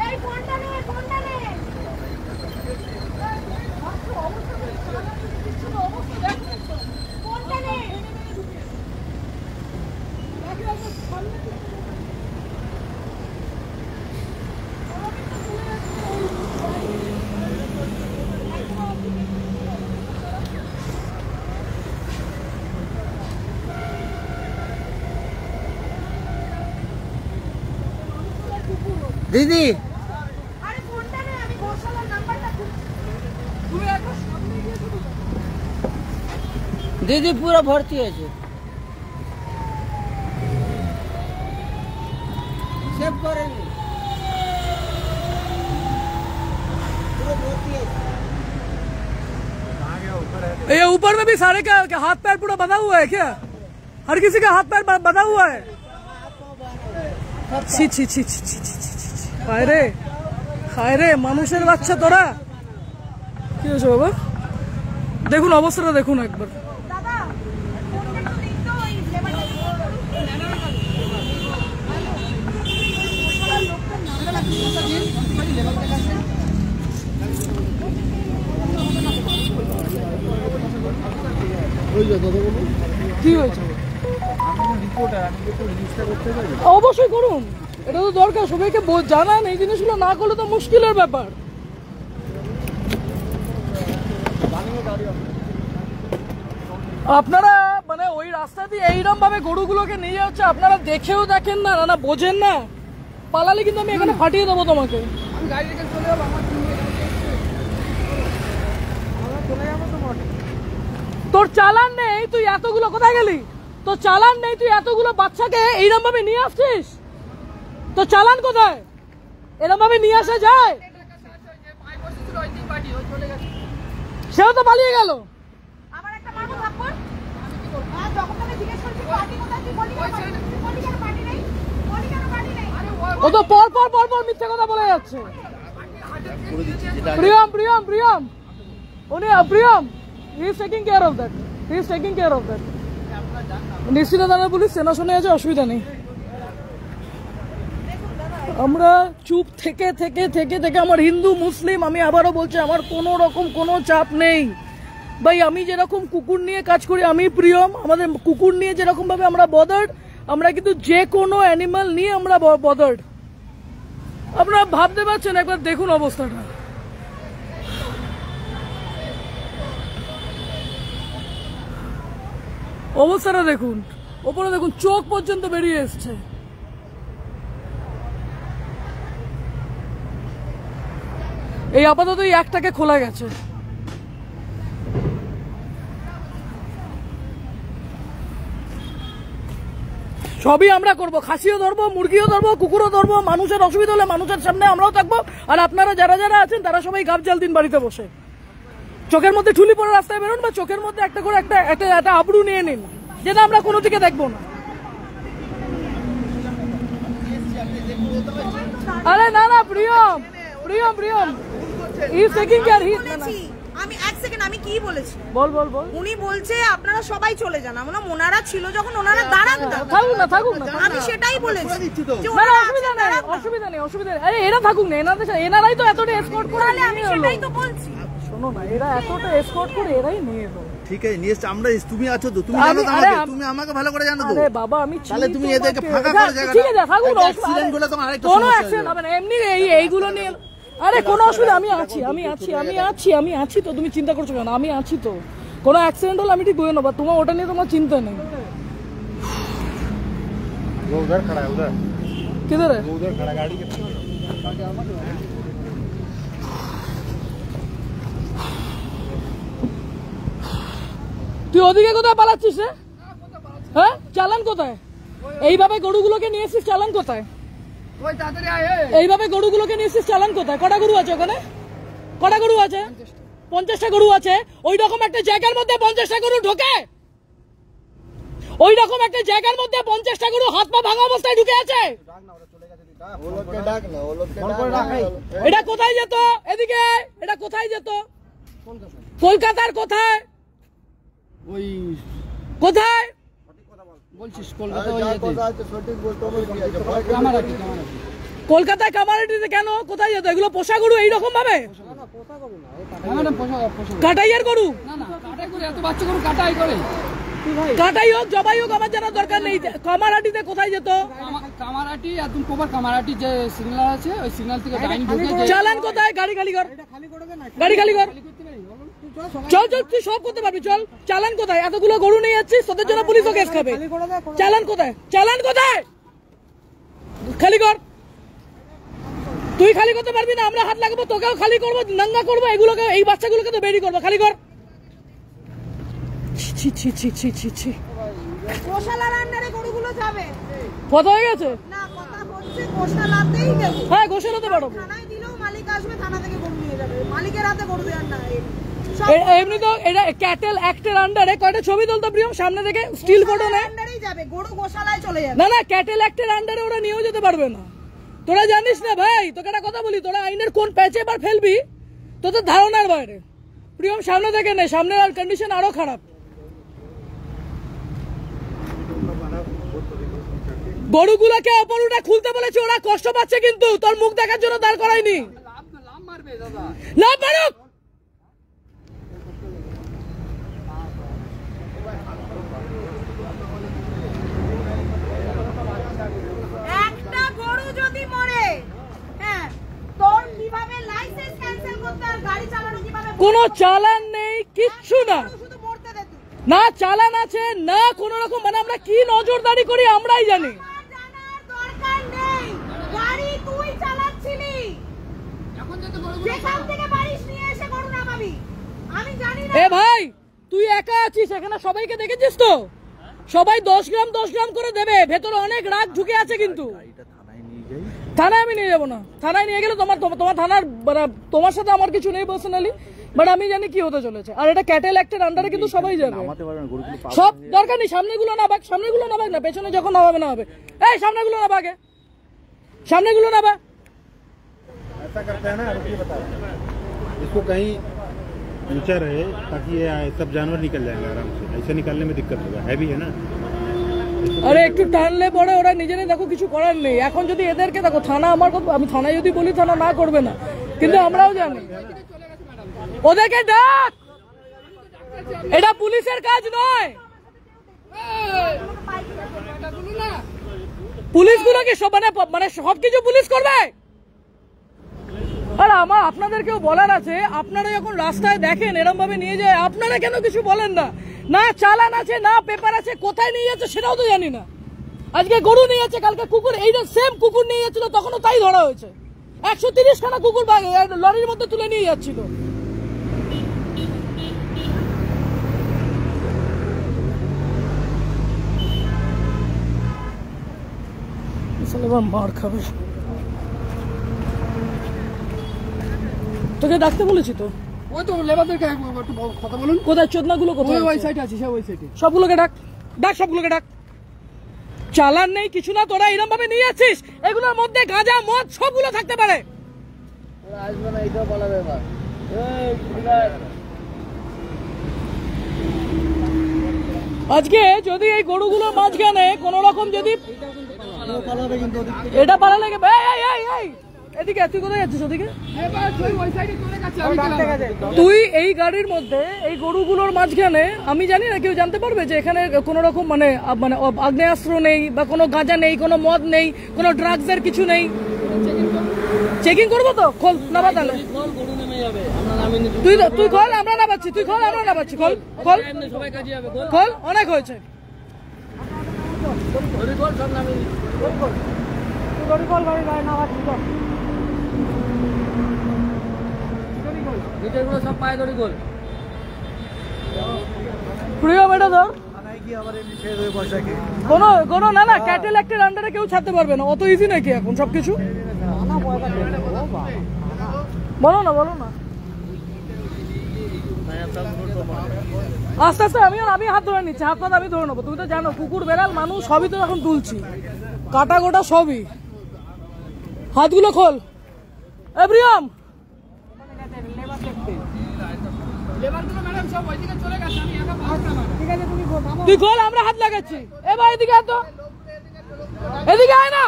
এই ফোনটা নে, ফোনটা নে। ফোনটা নে। দিদি আরে ফোনটা নে, আমি ঘোষালার নাম্বারটা তুমি একবার সামনে গিয়ে শুধু দিদি পুরো ভর্তি আছে। সেভ করে নি, পুরো ভর্তি আছে। कहाँ गया? ऊपर है। ये ऊपर में भी सारे का हाथ पैर पूरा बंधा हुआ है क्या? हर किसी का हाथ पैर बंधा हुआ है? ছি ছি ছি ছি ছি ছি ছি ছি। হায় রে, হায় রে, মানুষের বাচ্চা তোরা। কি হয়েছে বাবা? দেখুন অবস্থাটা দেখুন একবার। দাদা ফোনটা একটু দিন তো, ওই লেবারটা কি হয়েছে? অবশ্যই করুন, এটা তো দরকার, সবাইকে জানান। এই জিনিসগুলো না করলে তো মুশকিলের ব্যাপার। আপনারা মানে ওই রাস্তা দিয়ে এইরকম ভাবে গরুগুলোকে নিয়ে যাচ্ছে, আপনারা দেখেও দেখেন না, না বোঝেন না। পালালে কিন্তু আমি এখানে ফাটিয়ে দেবো তোমাকে। আমি গাড়ি রেখে চলে যাবো, আমার চলে যাবো। তোর চালান নেই, তুই এতগুলো কোথায় গেলি? তোর চালান নেই, তুই এতগুলো বাচ্চাকে এইরকম ভাবে নিয়ে আসছিস? তোর চালান কোথায়? এরকম ভাবে নিয়ে আসা যায়? সেও তো পালিয়ে গেল। আবার একটা মারবো থাপ্পড়। আর যখন আমি জিজ্ঞেস করছি পার্টি কোথায়, তুই বলি কেন পার্টি নেই? বলি কেন পার্টি নেই? ও তো পর মিথ্যে কথা বলে যাচ্ছে। প্রিয়ম উনি Priyam, he is taking care of that, নিশ্চিত থানার পুলিশ চেনাশোনা আছে, অসুবিধা নেই। আমরা চুপ থেকে আমার হিন্দু মুসলিম, আমি আবারও বলছি, আমার কোনো রকম কোনো চাপ নেই ভাই। আমি যেরকম কুকুর নিয়ে কাজ করি, আমি প্রিয়ম, আমাদের কুকুর নিয়ে যেরকম ভাবে আমরা বদার্ড, আমরা কিন্তু যে কোনো অ্যানিমাল নিয়ে আমরা বদার্ড। আপনারা ভাবতে পারছেন, একবার দেখুন অবস্থাটা। অবস্থাটা দেখুন, ওপরে দেখুন, চোখ পর্যন্ত বেরিয়ে এসছে। এই আপাতত এই একটাকে খোলা গেছে। সবই আমরা করব, খাসিও ধরবো, মুরগিও ধরবো, কুকুরও ধরবো। মানুষের অসুবিধা হলে মানুষের সামনে আমরাও থাকবো। আর আপনারা যারা আছেন তারা সবাই গাব জাল দিন বাড়িতে বসে। চোখের মধ্যে ঠুলি পরে রাস্তায় বেরোন, বা চোখের মধ্যে একটা করে একটা আবরু নিয়ে নিন, যেটা আমরা কোনো দিকে দেখবো না। আরে না Priyam he is taking care. আমি এক সেকেন্ড, আমি কি বলেছি? বল। উনি বলছে আপনারা সবাই চলে যান। আমরা ওনারা ছিল যখন, ওনারা দাঁড়ান থাকুক না। আমি সেটাই বলেছি। অসুবিধা নেই। আরে এরা থাকুক না, এনারাই তো এতটা এসকর্ট করে। আমি সেটাই তো বলছি। শোনো না, এরা এতটা এসকর্ট করে এরাই নিয়ে এলো। ঠিক আছে, নিয়ে আমরা, তুমি আছো তো, তুমি জানো তো আমাকে, তুমি আমাকে ভালো করে জানো তো। আরে বাবা, আমি তাহলে তুমি এদেরকে ফাঁকা করে জায়গাটা। ঠিক আছে, থাকুক না। অ্যাক্সিডেন্ট হলে তোমার আরেকটা কোনো সমস্যা অ্যাক্সিডেন্ট হবে না, এমনি এইগুলো নিয়ে। আরে কোনো অসুবিধা, আমি আছি তো, তুমি চিন্তা করছো কেন? আমি আছি তো, কোনো অ্যাক্সিডেন্ট হলে আমি ঠিক বয়ে নেবো, তোমার ওটা নিয়ে তোমার চিন্তা নেই। वो उधर खड़ा है, उधर किधर है? वो उधर खड़ा गाड़ी के। তুই ওদিকে কোথায় পালাচ্ছিস রে? হ্যাঁ, চালান কোথায়? এইভাবে গরুগুলোকে নিয়ে এসেছিস, চালান কোথায়? এইভাবে গরুগুলোকে নিয়ে এসেছিস, চালান কোথায়? কটা গরু আছে ওখানে? কটা গরু আছে? 50টা গরু আছে। ওই রকম একটা জায়গার মধ্যে 50টা গরু ঢোকে? ওই রকম একটা জায়গার মধ্যে 50টা গরু হাত পা ভাঙা অবস্থায় ঢুকে আছে? এটা কোথায় যেত? এদিকে এটা কোথায় যেত? কলকাতার কোথায়? ওই কোথায় বলছিস কলকাতা ওই কামারাটি কলকাতায় কামারাটিতে কেন? কোথায় যেত? এগুলো পোষা গরু এইরকম ভাবে? কাটাইয়ের গরু? কাটাই করে, এত বাচ্চা গরু কাটাই করে। কাটাই হোক, জবাই হোক, আমার জানার দরকার নেই। কামারাটিতে কোথায় যেত? কামারাটি একদম প্রপার কামারাটি যে সিগন্যাল আছে, ওই সিগন্যাল থেকে ডাইন ঢুকে চালান কোথায়? গাড়ি খালি কর, গাড়ি খালি কর। চল তুই সব করতে পারবি, চল। চালান কোথায়? এতগুলো গরু নিয়ে যাচ্ছিস, তোদের জন্য পুলিশও কেস খাবে। চালান কোথায়? খালি কর। তুই খালি করতে পারবি না, আমরা হাত লাগাবো, তোকেও খালি করবো, নাঙ্গা করবো, এগুলোকে, এই বাচ্চাগুলোকে তো বেরি করবো। খালি কর। গোশালার আন্ডারে গরুগুলো যাবে। কথা হয়ে গেছে? না, কথা হচ্ছে গোশালাতেই দেব। হ্যাঁ, গোশালাতে পাঠাবো। থানায় দিলেও মালিক আসবে, থানা থেকে গরু নিয়ে যাবে। মালিকের হাতে গরু দেওয়ার না। এমনি তো এটা ক্যাটেল অ্যাক্টের আন্ডারে। কয়টা ছবি তুলতো প্রিয়ম সামনে থেকে? স্টিল ফটো না? আন্ডারেই যাবে, গরু গোশালায় চলে যাবে। না, ক্যাটেল অ্যাক্টের আন্ডারে ওরা নিয়েও যেতে পারবে না। তোরা জানিস না ভাই, তোকে একটা কথা বলি, তোরা আইনের কোন প্যাচে এবার ফেলবি তোদের ধারণার বাইরে। প্রিয়ম সামনে থেকে নেই, সামনে আর কন্ডিশন আরো খারাপ। গরুগুলোকে অপরুটা খুলতে বলেছে, ওরা কষ্ট পাচ্ছে, কিন্তু তোর মুখ দেখার জন্য দাঁড় করায়নি। না পারুক, একটা গরু যদি মরে, হ্যাঁ, তোর কিভাবে লাইসেন্স ক্যান্সেল করতে আর গাড়ি চালানো কিভাবে? কোনো চালান নেই, কিচ্ছু না। শুধু মরতে দে তুই। না চালান আছে, না কোন রকম, মানে আমরা কি নজরদারি করি আমরাই জানি। জানার দরকার নেই, গাড়ি তুই চালাচ্ছিলি। যেখান থেকে বাড়িশ নিয়ে এসে গরু নামাবি, আমি জানি না। এ ভাই, তুই একা আছিস এখানে, সবাইকে দেখেছিস তো? সবাই 10 গ্রাম করে দেবে, ভেতরে অনেক রাগ ঢুকে আছে। কিন্তু থানায় আমি নিয়ে যাবো না, থানায় নিয়ে গেলে তোমার থানার তোমার সাথে আমার কিছু নেই পার্সোনালি, বাট আমি জানি কি হতে চলেছে। আর এটা ক্যাটেল অ্যাক্টের আন্ডারে কিন্তু সবাই যাবে। সব দরকার নেই, সামনেগুলো নাবাক না, পেছনে যখন নামাবে না হবে। এই সামনেগুলো নাবাগে, সামনেগুলো নাবা। ऐसा करते हैं ना, रुकिए बता रहे हैं, इसको कहीं ऊंचा रहे ताकि ये सब जानवर निकल जाएंगे आराम से। ऐसे निकालने में दिक्कत होगा, हैवी है ना। আরে একটু টানলে পরে ওরা নিজেরাই দেখো, কিছু করার নেই। এখন যদি এদেরকে দেখো, থানা আমার কথা, আমি থানায় যদি বলি থানা না করবে না, কিন্তু আমরাও জানি। ওদেরকে ডাক, এটা পুলিশের কাজ নয়। পুলিশগুলো কি সব মানে সবকিছু পুলিশ করবে? আর আমার আপনাদেরকেও বলার আছে, আপনারা যখন রাস্তায় দেখেন এরকম ভাবে নিয়ে যায়, আপনারা কেন কিছু বলেন না? না চালান আছে, না পেপার আছে, কোথায় নিয়ে যাচ্ছে সেটাও তো জানি না। আজকে গরু নিয়ে যাচ্ছে, কালকে কুকুর, এইটা সেম কুকুর নিয়ে যাচ্ছিল, তখনও তাই ধরা হয়েছে। 130 খানা কুকুর লরির মধ্যে তুলে নিয়ে যাচ্ছিল। মার খাবে। তোকে ডাকতে বলেছি তো, ওই তো লেবারদেরকে একটু কথা বলুন। কোথায় চোদনাগুলো কোথায়? ওই সাইডে আছে, সে ওই সাইডে। সবগুলোকে ডাক, সবগুলোকে ডাক। চালান নেই কিছু না, তোরা এরকম ভাবে নিয়ে যাচ্ছিস। এগুলোর মধ্যে গাঁজা মদ সবগুলো থাকতে পারে। আসবে না, এইটাও বলা ব্যাপার। আজকে যদি এই গরুগুলোর মাঝখানে কোন রকম যদি এটা পালালে, এদিকে তুই কোথায় যাচ্ছিস? ওদিকে তুই এই গাড়ির মধ্যে এই গরুগুলোর মাঝখানে, আমি জানি না কেউ জানতে পারবে যে এখানে কোন রকম মানে আগ্নেয়াস্ত্র নেই, বা কোনো গাঁজা নেই, কোনো মদ নেই, কোনো ড্রাগসের কিছু নেই। চেকিং করবো তো, খোল নাবা তাহলে। তুই খোল, আমরা নাবাচ্ছি, তুই খোল, আমরা নাবাচ্ছি, খোল খোল খোল, অনেক হয়েছে। প্রিয় বেটা ধর, কোনো না ক্যাটেল অ্যাক্টের আন্ডারে কেউ ছাড়তে পারবে না। অত ইজি নাকি এখন সবকিছু? বলো না আস্তে আস্তে। আমি হাত ধরে নিচ্ছি, হাত আমি ধরে নেবো। তুমি তো জানো কুকুর বেড়াল মানুষ সবই তো এখন তুলছি, কাটা গোটা সবই। হাতগুলো খোল। এভরিওয়ান তুই খোল, আমরা হাত লাগাচ্ছি। এবার এদিকে আয় তো, এদিকে আয় না।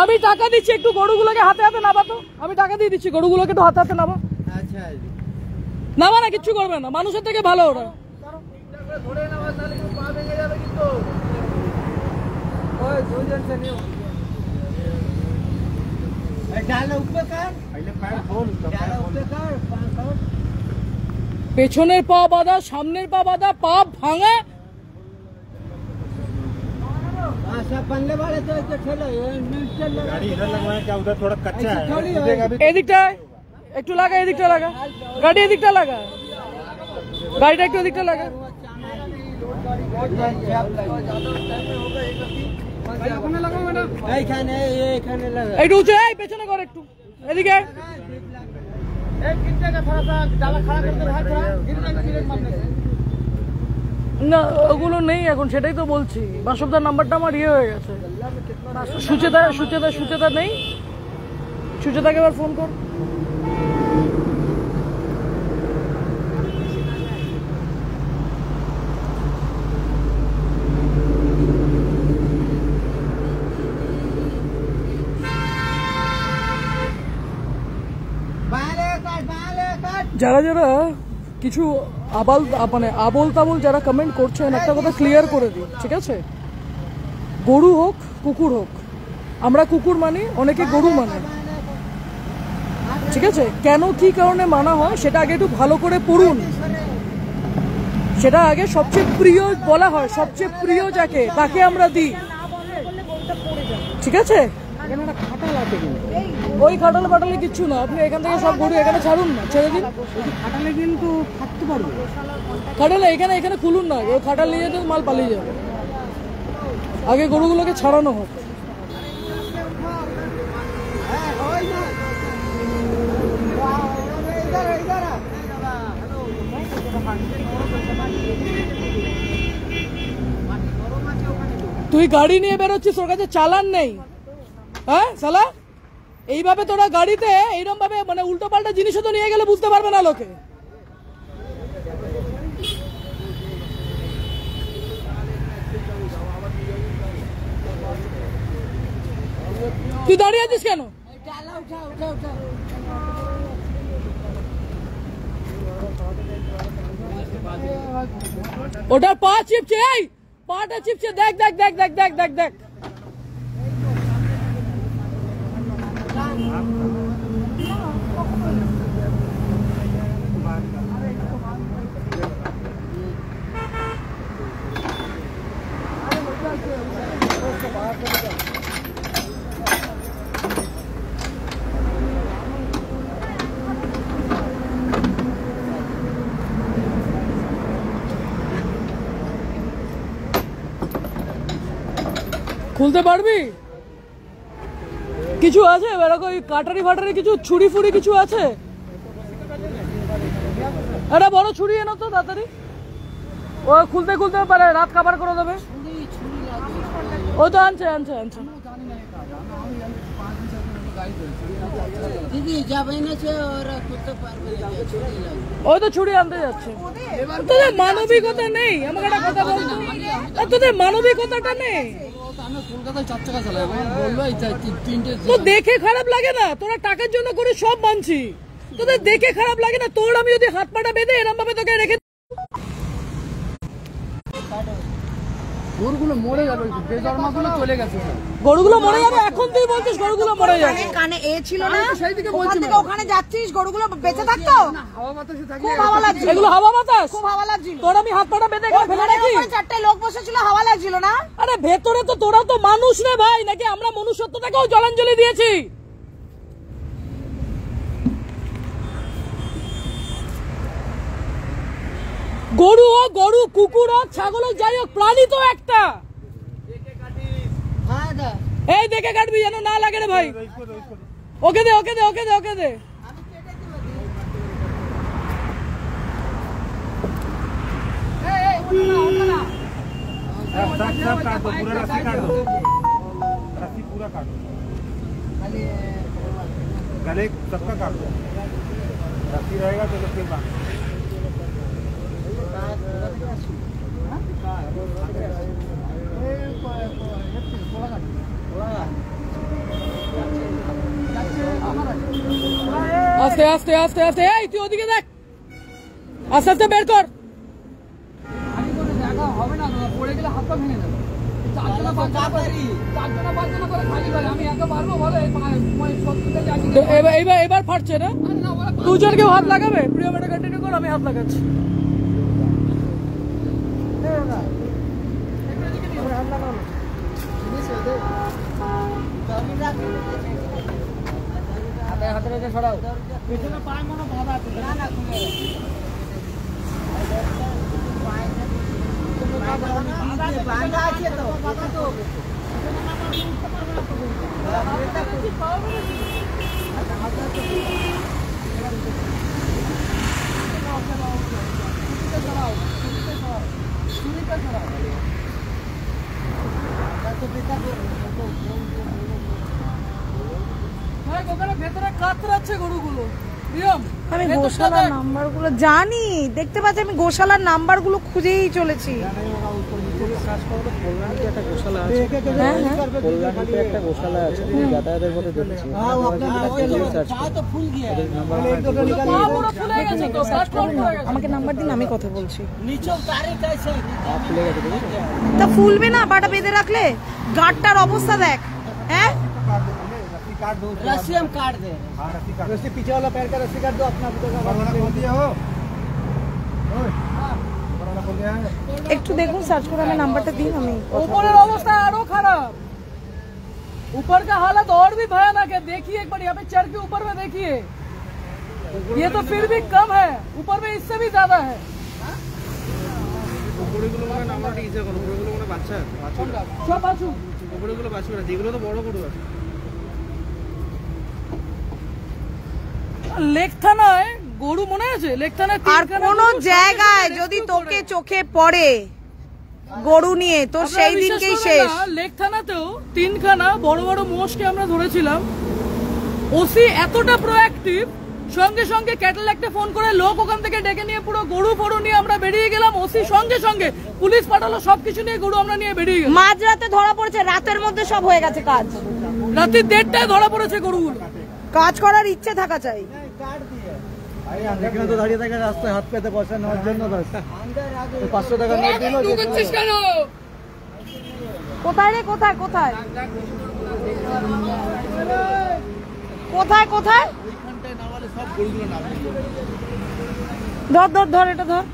আমি টাকা দিচ্ছি, একটু গরুগুলোকে হাতে হাতে নাবা তো। আমি টাকা দিয়ে দিচ্ছি, গরুগুলোকে একটু হাতে হাতে নাবা। নাবা না, কিচ্ছু করবে না, মানুষের থেকে ভালো ওরা। পেছনের পা বাঁধা, সামনের পা বাঁধা, পা ভাঙা। गाड़ी इधर लगवाएं क्या, उधर थोड़ा कच्चा है, এদিকটা একটু লাগা, এদিকটা লাগা, গাড়ি এদিকটা লাগা, গাড়িটা একটু এদিকটা লাগা। একটু উঁচু, এই পেছনে কর একটু, এদিকে। না ওগুলো নেই এখন, সেটাই তো বলছি। বাসবদার নাম্বারটা আমার ইয়ে হয়ে গেছে। সুচেতা নেই, সুচেতাকে এবার ফোন কর। যারা যারা কিছু আবল তাবল যারা কমেন্ট করছেন, একটা কথা ক্লিয়ার করে দিই, ঠিক আছে? গরু হোক কুকুর হোক, আমরা কুকুর মানি, অনেকে গরু মানে, ঠিক আছে? কেন কি কারণে মানা হয় সেটা আগে একটু ভালো করে পড়ুন। সেটা আগে সবচেয়ে প্রিয় বলা হয়, সবচেয়ে প্রিয় যাকে তাকে আমরা দিই, ঠিক আছে? এখানে একটা খাটাল আছে কিন্তু ওই খাটাল পাটালে কিচ্ছু না, আপনি এখান থেকে সব গরু এখানে ছাড়ুন না, ছেড়ে দিন। খাটালে কিন্তু থাকতে পারবে, খাটালে এখানে এখানে খুলুন না, ওই খাটাল নিয়ে যেতে মাল পালিয়ে যাবে। আগে গরুগুলোকে ছাড়ানো হোক। তুই গাড়ি নিয়ে বেরোচ্ছিস, ওর কাছে চালান নেই, হ্যাঁ শালা? এইভাবে তোরা গাড়িতে এইরকম ভাবে মানে উল্টো পাল্টা জিনিসও তো নিয়ে গেলে বুঝতে পারবে না লোকে। তুই দাঁড়িয়ে আছিস কেন? ওটার পা চিপছে, এই পাটা চিপছে, দেখ দেখ দেখ দেখ দেখ দেখ দেখ। খুলতে পারবি? কিছু আছে এরকম কাটারি ফাটারি, কিছু ছুরি ফুরি কিছু আছে? একটা বড় ছুরি এনো তো তাড়াতাড়ি, ও খুলতে খুলতে পারে, রাত কাবার করে দেবে। ও তো আনছে আনছে আনছে। ও তো ছুরি আনতে যাচ্ছে। তোদের মানবিকতা নেই, আমাকে একটা কথা বলতো, তোদের মানবিকতাটা নেই। তো দেখে খারাপ লাগে না? তোরা টাকার জন্য করে সব মানছি, তোদের দেখে খারাপ লাগে না? তোর আমি যদি হাত পাটা বেঁধে এরম ভাবে তোকে রেখে, গরুগুলো মরে যাবে, বেজন্মাগুলো চলে গেছে। গরুগুলো মরে যাবে? এখন তুই বলছিস গরুগুলো মরে যাবে? কানে এ ছিল না, ওখান থেকে ওখানে যাচ্ছিস, গরুগুলো বেঁচে থাকতো। হাওয়া বাতাসে থাকে, খুব হাওয়া লাগছিল। এগুলো হাওয়া বাতাস? খুব হাওয়া লাগছিল। তোর আমি হাত পাটা বেঁধে ফেলে রাখি? চারটে লোক বসেছিল, হাওয়া লাগছিল না? আরে ভেতরে তো তোরা তো মানুষ রে ভাই, নাকি আমরা মনুষ্যত্বটাকেও জলাঞ্জলি দিয়েছি? গরু হোক, গরু কুকুর হোক, ছাগল হোক, যাই হোক, প্রাণী তো একটা। এই দেখে কাটবি যেন না লাগে রে ভাই। ওকে দে ওকে দে ওকে দে ওকে দে। सब काट दो, पूरा रस्सी काट दो, रस्सी पूरा काट दो, गले सबका काट दो, रस्सी रहेगा तो फिर बांध। আস্তে আস্তে আস্তে আস্তে, এই তুই ওদিকে দেখ, আস্তে আস্তে বের কর। হবে না, পড়ে গেলে হাত পা ভেঙে যাবে। চারজনা পাঁচজনা করে খালি করে, আমি একা পারবো বলে? এবার ফাটছে না? দুজন কেউ হাত লাগাবে? প্রিয় মেটা কন্টিনিউ কর, আমি হাত লাগাচ্ছি। হাতে রেখে ছড়াও। পেছনে পায় মনে বাধা আছে না? না খুলে বাধা আছে তো, বাধা তো ভেতরে কাতরাচ্ছে গরুগুলো। আমি গোশালার নাম্বার গুলো জানি, দেখতে পাচ্ছি, আমি গোশালার নাম্বার গুলো খুঁজেই চলেছি। আমাকে নাম্বার দিন, আমি কথা বলছি। তা ফুলবে না পাটা বেঁধে রাখলে? গাঁটটার অবস্থা দেখ। হ্যাঁ रस्सी हम काट दे, रस्सी पीछे वाला पैर का रस्सी काट दो, अपना একটু দেখুন, সার্চ করে আমি নাম্বারটা দিন। আমি উপরের অবস্থা আরো খারাপ। ऊपर का हालत और भी भयानक है, देखिए एक बार यहाँ पे चढ़ के ऊपर में देखिए, ये तो फिर भी कम है, ऊपर में इससे भी ज्यादा है। সব বাছু লেক থানায় গরু মনে আছে, লেক থানায় আর কোন জায়গায় যদি তোকে চোখে পড়ে গরু নিয়ে তো সেই দিনকেই শেষ। লেক থানাতেও 3খানা বড় বড় মোষকে আমরা ধরেছিলাম। ওসি এতটা প্রোঅ্যাক্টিভ, সঙ্গে সঙ্গে ক্যাটেল একটা ফোন করে লোক ওখান থেকে ডেকে নিয়ে পুরো গরু ফরু নিয়ে আমরা বেরিয়ে গেলাম। ওসি সঙ্গে সঙ্গে পুলিশ পাঠালো, সবকিছু নিয়ে গরু আমরা নিয়ে বেরিয়ে গেলাম। মাঝরাতে ধরা পড়েছে, রাতের মধ্যে সব হয়ে গেছে কাজ। রাতে 1:30টায় ধরা পড়েছে গরুগুলো। কাজ করার ইচ্ছে থাকা চাই। এখানে তো দাঁড়িয়ে থাকে রাস্তায় হাত পেতে পয়সা নেওয়ার জন্য, 500 টাকা নোট দিল। কোথায় রে, কোথায় কোথায় কোথায় কোথায়? ধর ধর ধর, এটা ধর।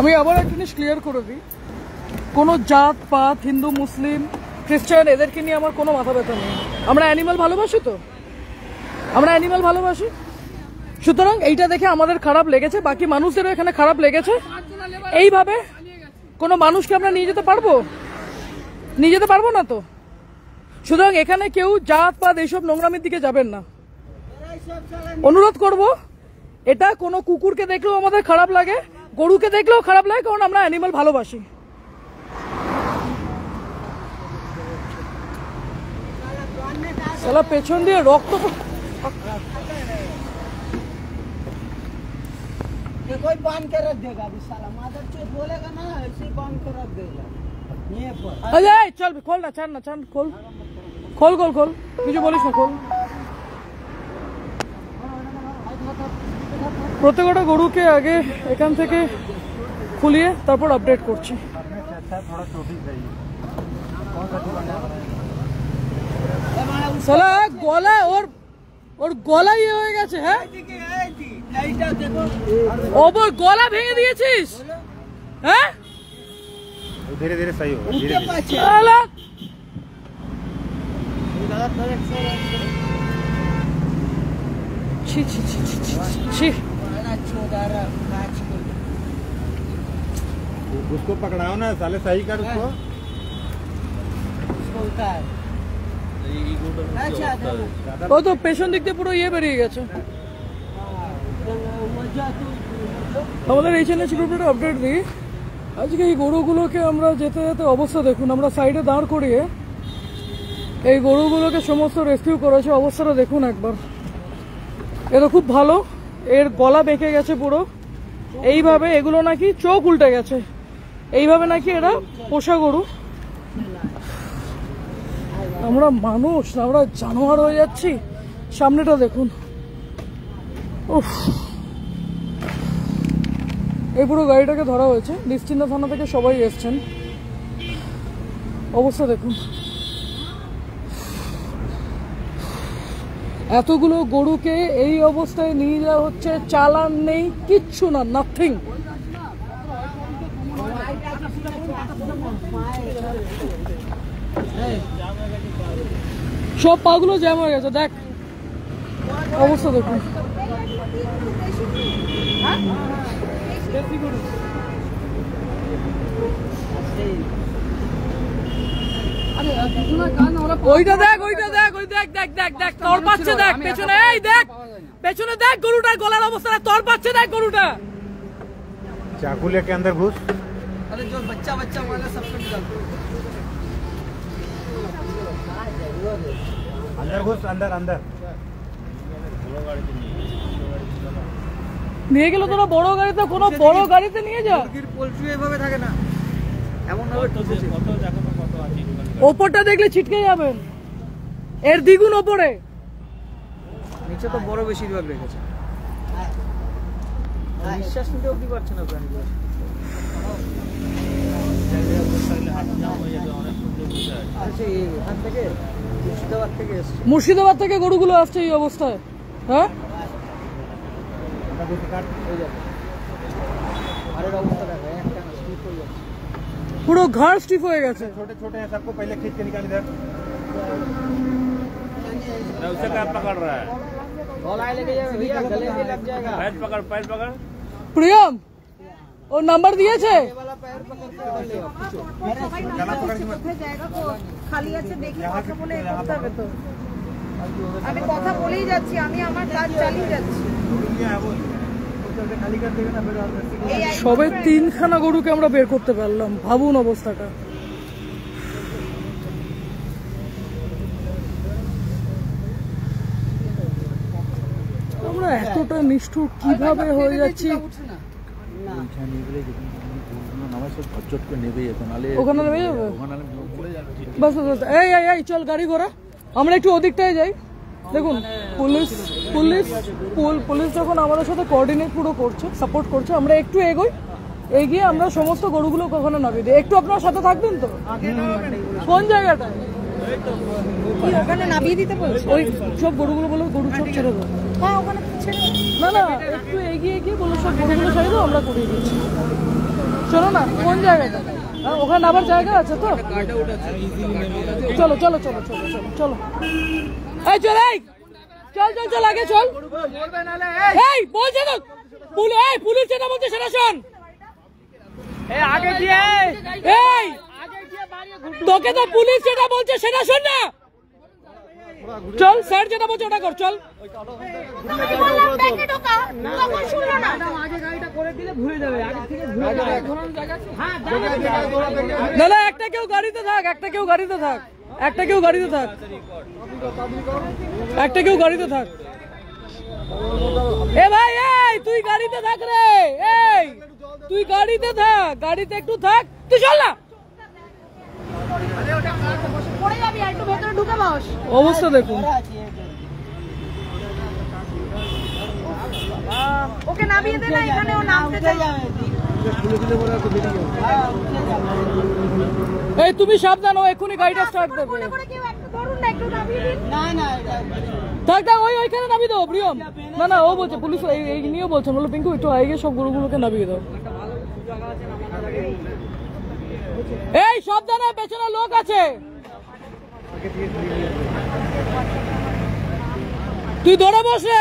আমি আবার একটা জিনিস ক্লিয়ার করে দিই, কোনো জাত পাত, হিন্দু মুসলিম খ্রিস্টান এদেরকে নিয়ে আমার কোনো মাথা ব্যথা নেই। আমরা অ্যানিমাল ভালোবাসি, তো আমরা অ্যানিমাল ভালোবাসি, সুতরাং এইটা দেখে আমাদের খারাপ লেগেছে, বাকি মানুষদেরও এখানে খারাপ লেগেছে। এইভাবে কোনো মানুষকে আমরা নিয়ে যেতে পারবো? নিয়ে যেতে পারবো না তো। সুতরাং এখানে কেউ জাত পাত এইসব নোংরামির দিকে যাবেন না, অনুরোধ করব। এটা কোনো কুকুরকে দেখলেও আমাদের খারাপ লাগে, গরুকে দেখলেও খারাপ লাগে, কারণ আমরা অ্যানিমাল ভালোবাসি। শালা পেছন দিয়ে রক্ত, कोई बांध के रख देगा अभी, साला मादर चोद बोलेगा ना ऐसे बांध के रख देगा ये पर। अरे चल खोल ना, ছাড় না, ছাড়, খোল খোল খোল খোল, কিছু বলিস না, খোল। প্রত্যেকটা গরুকে আগে এখান থেকে খুলিয়ে তারপর আপডেট করছি। শালা গলা, ওর গলা ইয়ে হয়ে গেছে। হ্যাঁ, ওর গলা ভেঙে দিয়েছিস? হ্যাঁ, धीरे धीरे सही होगा, धीरे धीरे। শালা ছি ছি ছি ছি ছি ছি। उसको पकड़ाओ ना साले, सही कर उसको। ও তো পেছন দিক দিয়ে পুরো ইয়ে বেরিয়ে গেছে। আমাদের এই চ্যানেল গ্রুপটা আপডেট দিই। আজকে এই গরুগুলোকে আমরা যেতে যেতে অবস্থা দেখুন, আমরা সাইডে দাঁড় করিয়ে এই গরুগুলোকে সমস্ত রেস্কিউ করেছে। অবস্থাটা দেখুন একবার, এটা খুব ভালো। এর গলা বেঁকে গেছে পুরো এইভাবে, এগুলো নাকি চোখ উল্টে গেছে, এইভাবে নাকি এরা পোষা গরু। আমরা মানুষ, আমরা জানোয়ার হয়ে যাচ্ছি। সামনেটা দেখুন, উফ। এই পুরো গাড়িটাকে ধরা হয়েছে, নিশ্চিন্তা থানা থেকে সবাই এসছেন। অবস্থা দেখুন, এতগুলো গরুকে এই অবস্থায় নিয়ে যাওয়া হচ্ছে, চালান নেই, কিচ্ছু না, নাথিং। সব পাগুলো জ্যাম হয়ে গেছে, দেখ অবস্থা দেখুন। ওইটা দেখ, ওইটা দেখ, ওই দেখ দেখ দেখ দেখ, তর পাচ্ছে, দেখ পেছনে, এই দেখ পেছনে, দেখ গরুটার গলার অবস্থা, তর পাচ্ছে, দেখ গরুটা। चाकू लेके अंदर घुस। अरे जो बच्चा बच्चा वाला सबको निकाल अंदर घुस, अंदर अंदर। নিয়ে গেল তোরা বড় গাড়িতে, কোনো বড় গাড়িতে নিয়ে যা। পোল্ট্রি এভাবে থাকে না, এমন ভাবে ওপরটা দেখলে ছিটকে যাবেন, এর দ্বিগুণ ওপরে। নিচে তো বড় বেশিরভাগ রেখেছে, নিঃশ্বাস নিতে অব্দি পারছে না প্রাণীগুলো। মুর্শিদাবাদ থেকে গরুগুলো আসছে এই অবস্থায়। হ্যাঁ পুরো ঘাড় স্টিফ হয়ে গেছে। छोटे छोटे हैं, सबको पहले खींच के निकाल इधर। उसे क्या पकड़ रहा है? पैर पकड़, पैर पकड़। প্রিয়ম ও নাম্বার দিয়েছে? কোথায় জায়গা খালি আছে দেখি কথা বলে করতে হবে তো। আমি কথা বলেই যাচ্ছি, আমি আমার কাজ চালিয়ে যাচ্ছি। সবে 3খানা গরুকে আমরা বের করতে পারলাম, ভাবুন অবস্থাটা। আমরা এতটা নিষ্ঠুর কিভাবে হয়ে যাচ্ছি? ওখানে নেমে যাবে? বাস বাস, এই এই এই চল গাড়ি ঘোড়া, আমরা একটু ওদিকটায় যাই। দেখুন পুলিশ পুলিশ পুলিশ যখন আমাদের সাথে কোঅর্ডিনেট পুরো করছে, সাপোর্ট করছে, আমরা একটু এগোই, এগিয়ে আমরা সমস্ত গরুগুলো কখনো নামিয়ে দিই। একটু আপনার সাথে থাকবেন তো? কোন জায়গাটা? ওখানে নামিয়ে দিতে বলছি। ওই সব গরুগুলো বলে গরু সব ছেড়ে দাও। হ্যাঁ ওখানে ছেড়ে না না, একটু এগিয়ে গিয়ে বলো সব গরুগুলো ছেড়ে দাও, আমরা করিয়ে দিচ্ছি। চলো না, কোন জায়গাটা? হ্যাঁ ওখানে আবার জায়গা আছে তো? চলো চলো চলো চলো চলো চলো, এই চল, এই চল চল চল, আগে চল। এই বলছে তো পুলিশ যেটা বলছে সেটা শোন। আগে দিয়ে এই তোকে তো পুলিশ যেটা বলছে সেটা শোন না। চল, স্যার যেটা বলছে ওটা কর, চল। আগে গাড়িটা করে দিলে ঘুরে যাবে, আগে থেকে ঘুরে যাবে। ঘোরানোর জায়গা আছে? হ্যাঁ না না, একটা কেউ গাড়িতে থাক, একটা কেউ গাড়িতে থাক, একটা কেউ গাড়িতে থাক, একটা কেউ গাড়িতে থাক। এ ভাই, এই তুই গাড়িতে থাক রে, এই তুই গাড়িতে থাক, গাড়িতে একটু থাক, তুই চল না। পড়ে যাবি, আর একটু ভেতরে ঢুকে বস। অবস্থা দেখুন। ওকে নামিয়ে দে না, এখানে ও নামতে চাই। এই তুমি সাবধান, ও এক্ষুনি গাড়িটা স্টার্ট দেবে। মনে করে কেউ একটু ধরুন না, একটু নামিয়ে দিন। থাক থাক, ওইখানে নামিয়ে দাও প্রিয়ম। না না, ও বলছে পুলিশ এই নিয়েও বলছেন, বলো পিঙ্কু একটু আগে সব গরুগুলোকে নামিয়ে দাও। এই সাবধানে, পেছনে লোক আছে। তুই ধরে বসে।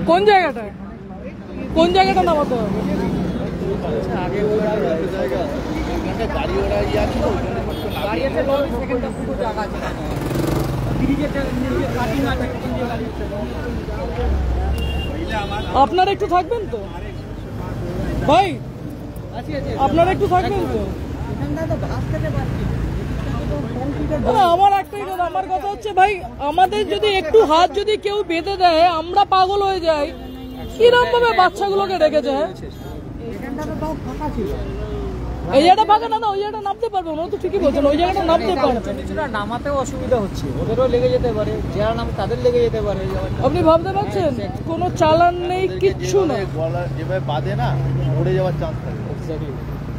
কোন জায়গাটা, কোন জায়গাটা নামাতে হবে? আপনারা একটু থাকবেন তো ভাই, আপনারা একটু থাকবেন তো? আমার একটাই কথা, আমার কথা হচ্ছে ভাই, আমাদের যদি একটু হাত যদি কেউ বেঁধে দেয় আমরা পাগল হয়ে যাই। কিরকম ভাবে বাচ্চাগুলোকে রেখেছে? এই জায়গাটা ফাঁকা না, ওই জায়গাটা নামতে পারবে, ওরা তো ঠিকই বলছেন, ওই জায়গাটা নামতে পারবে। কিছুটা নামাতেও অসুবিধা হচ্ছে, ওদেরও লেগে যেতে পারে, যারা নাম তাদের লেগে যেতে পারে। আপনি ভাবতে পারছেন কোনো চালান নেই, কিচ্ছু না। যেভাবে বাঁধে না, উড়ে যাওয়ার চান্স থাকে।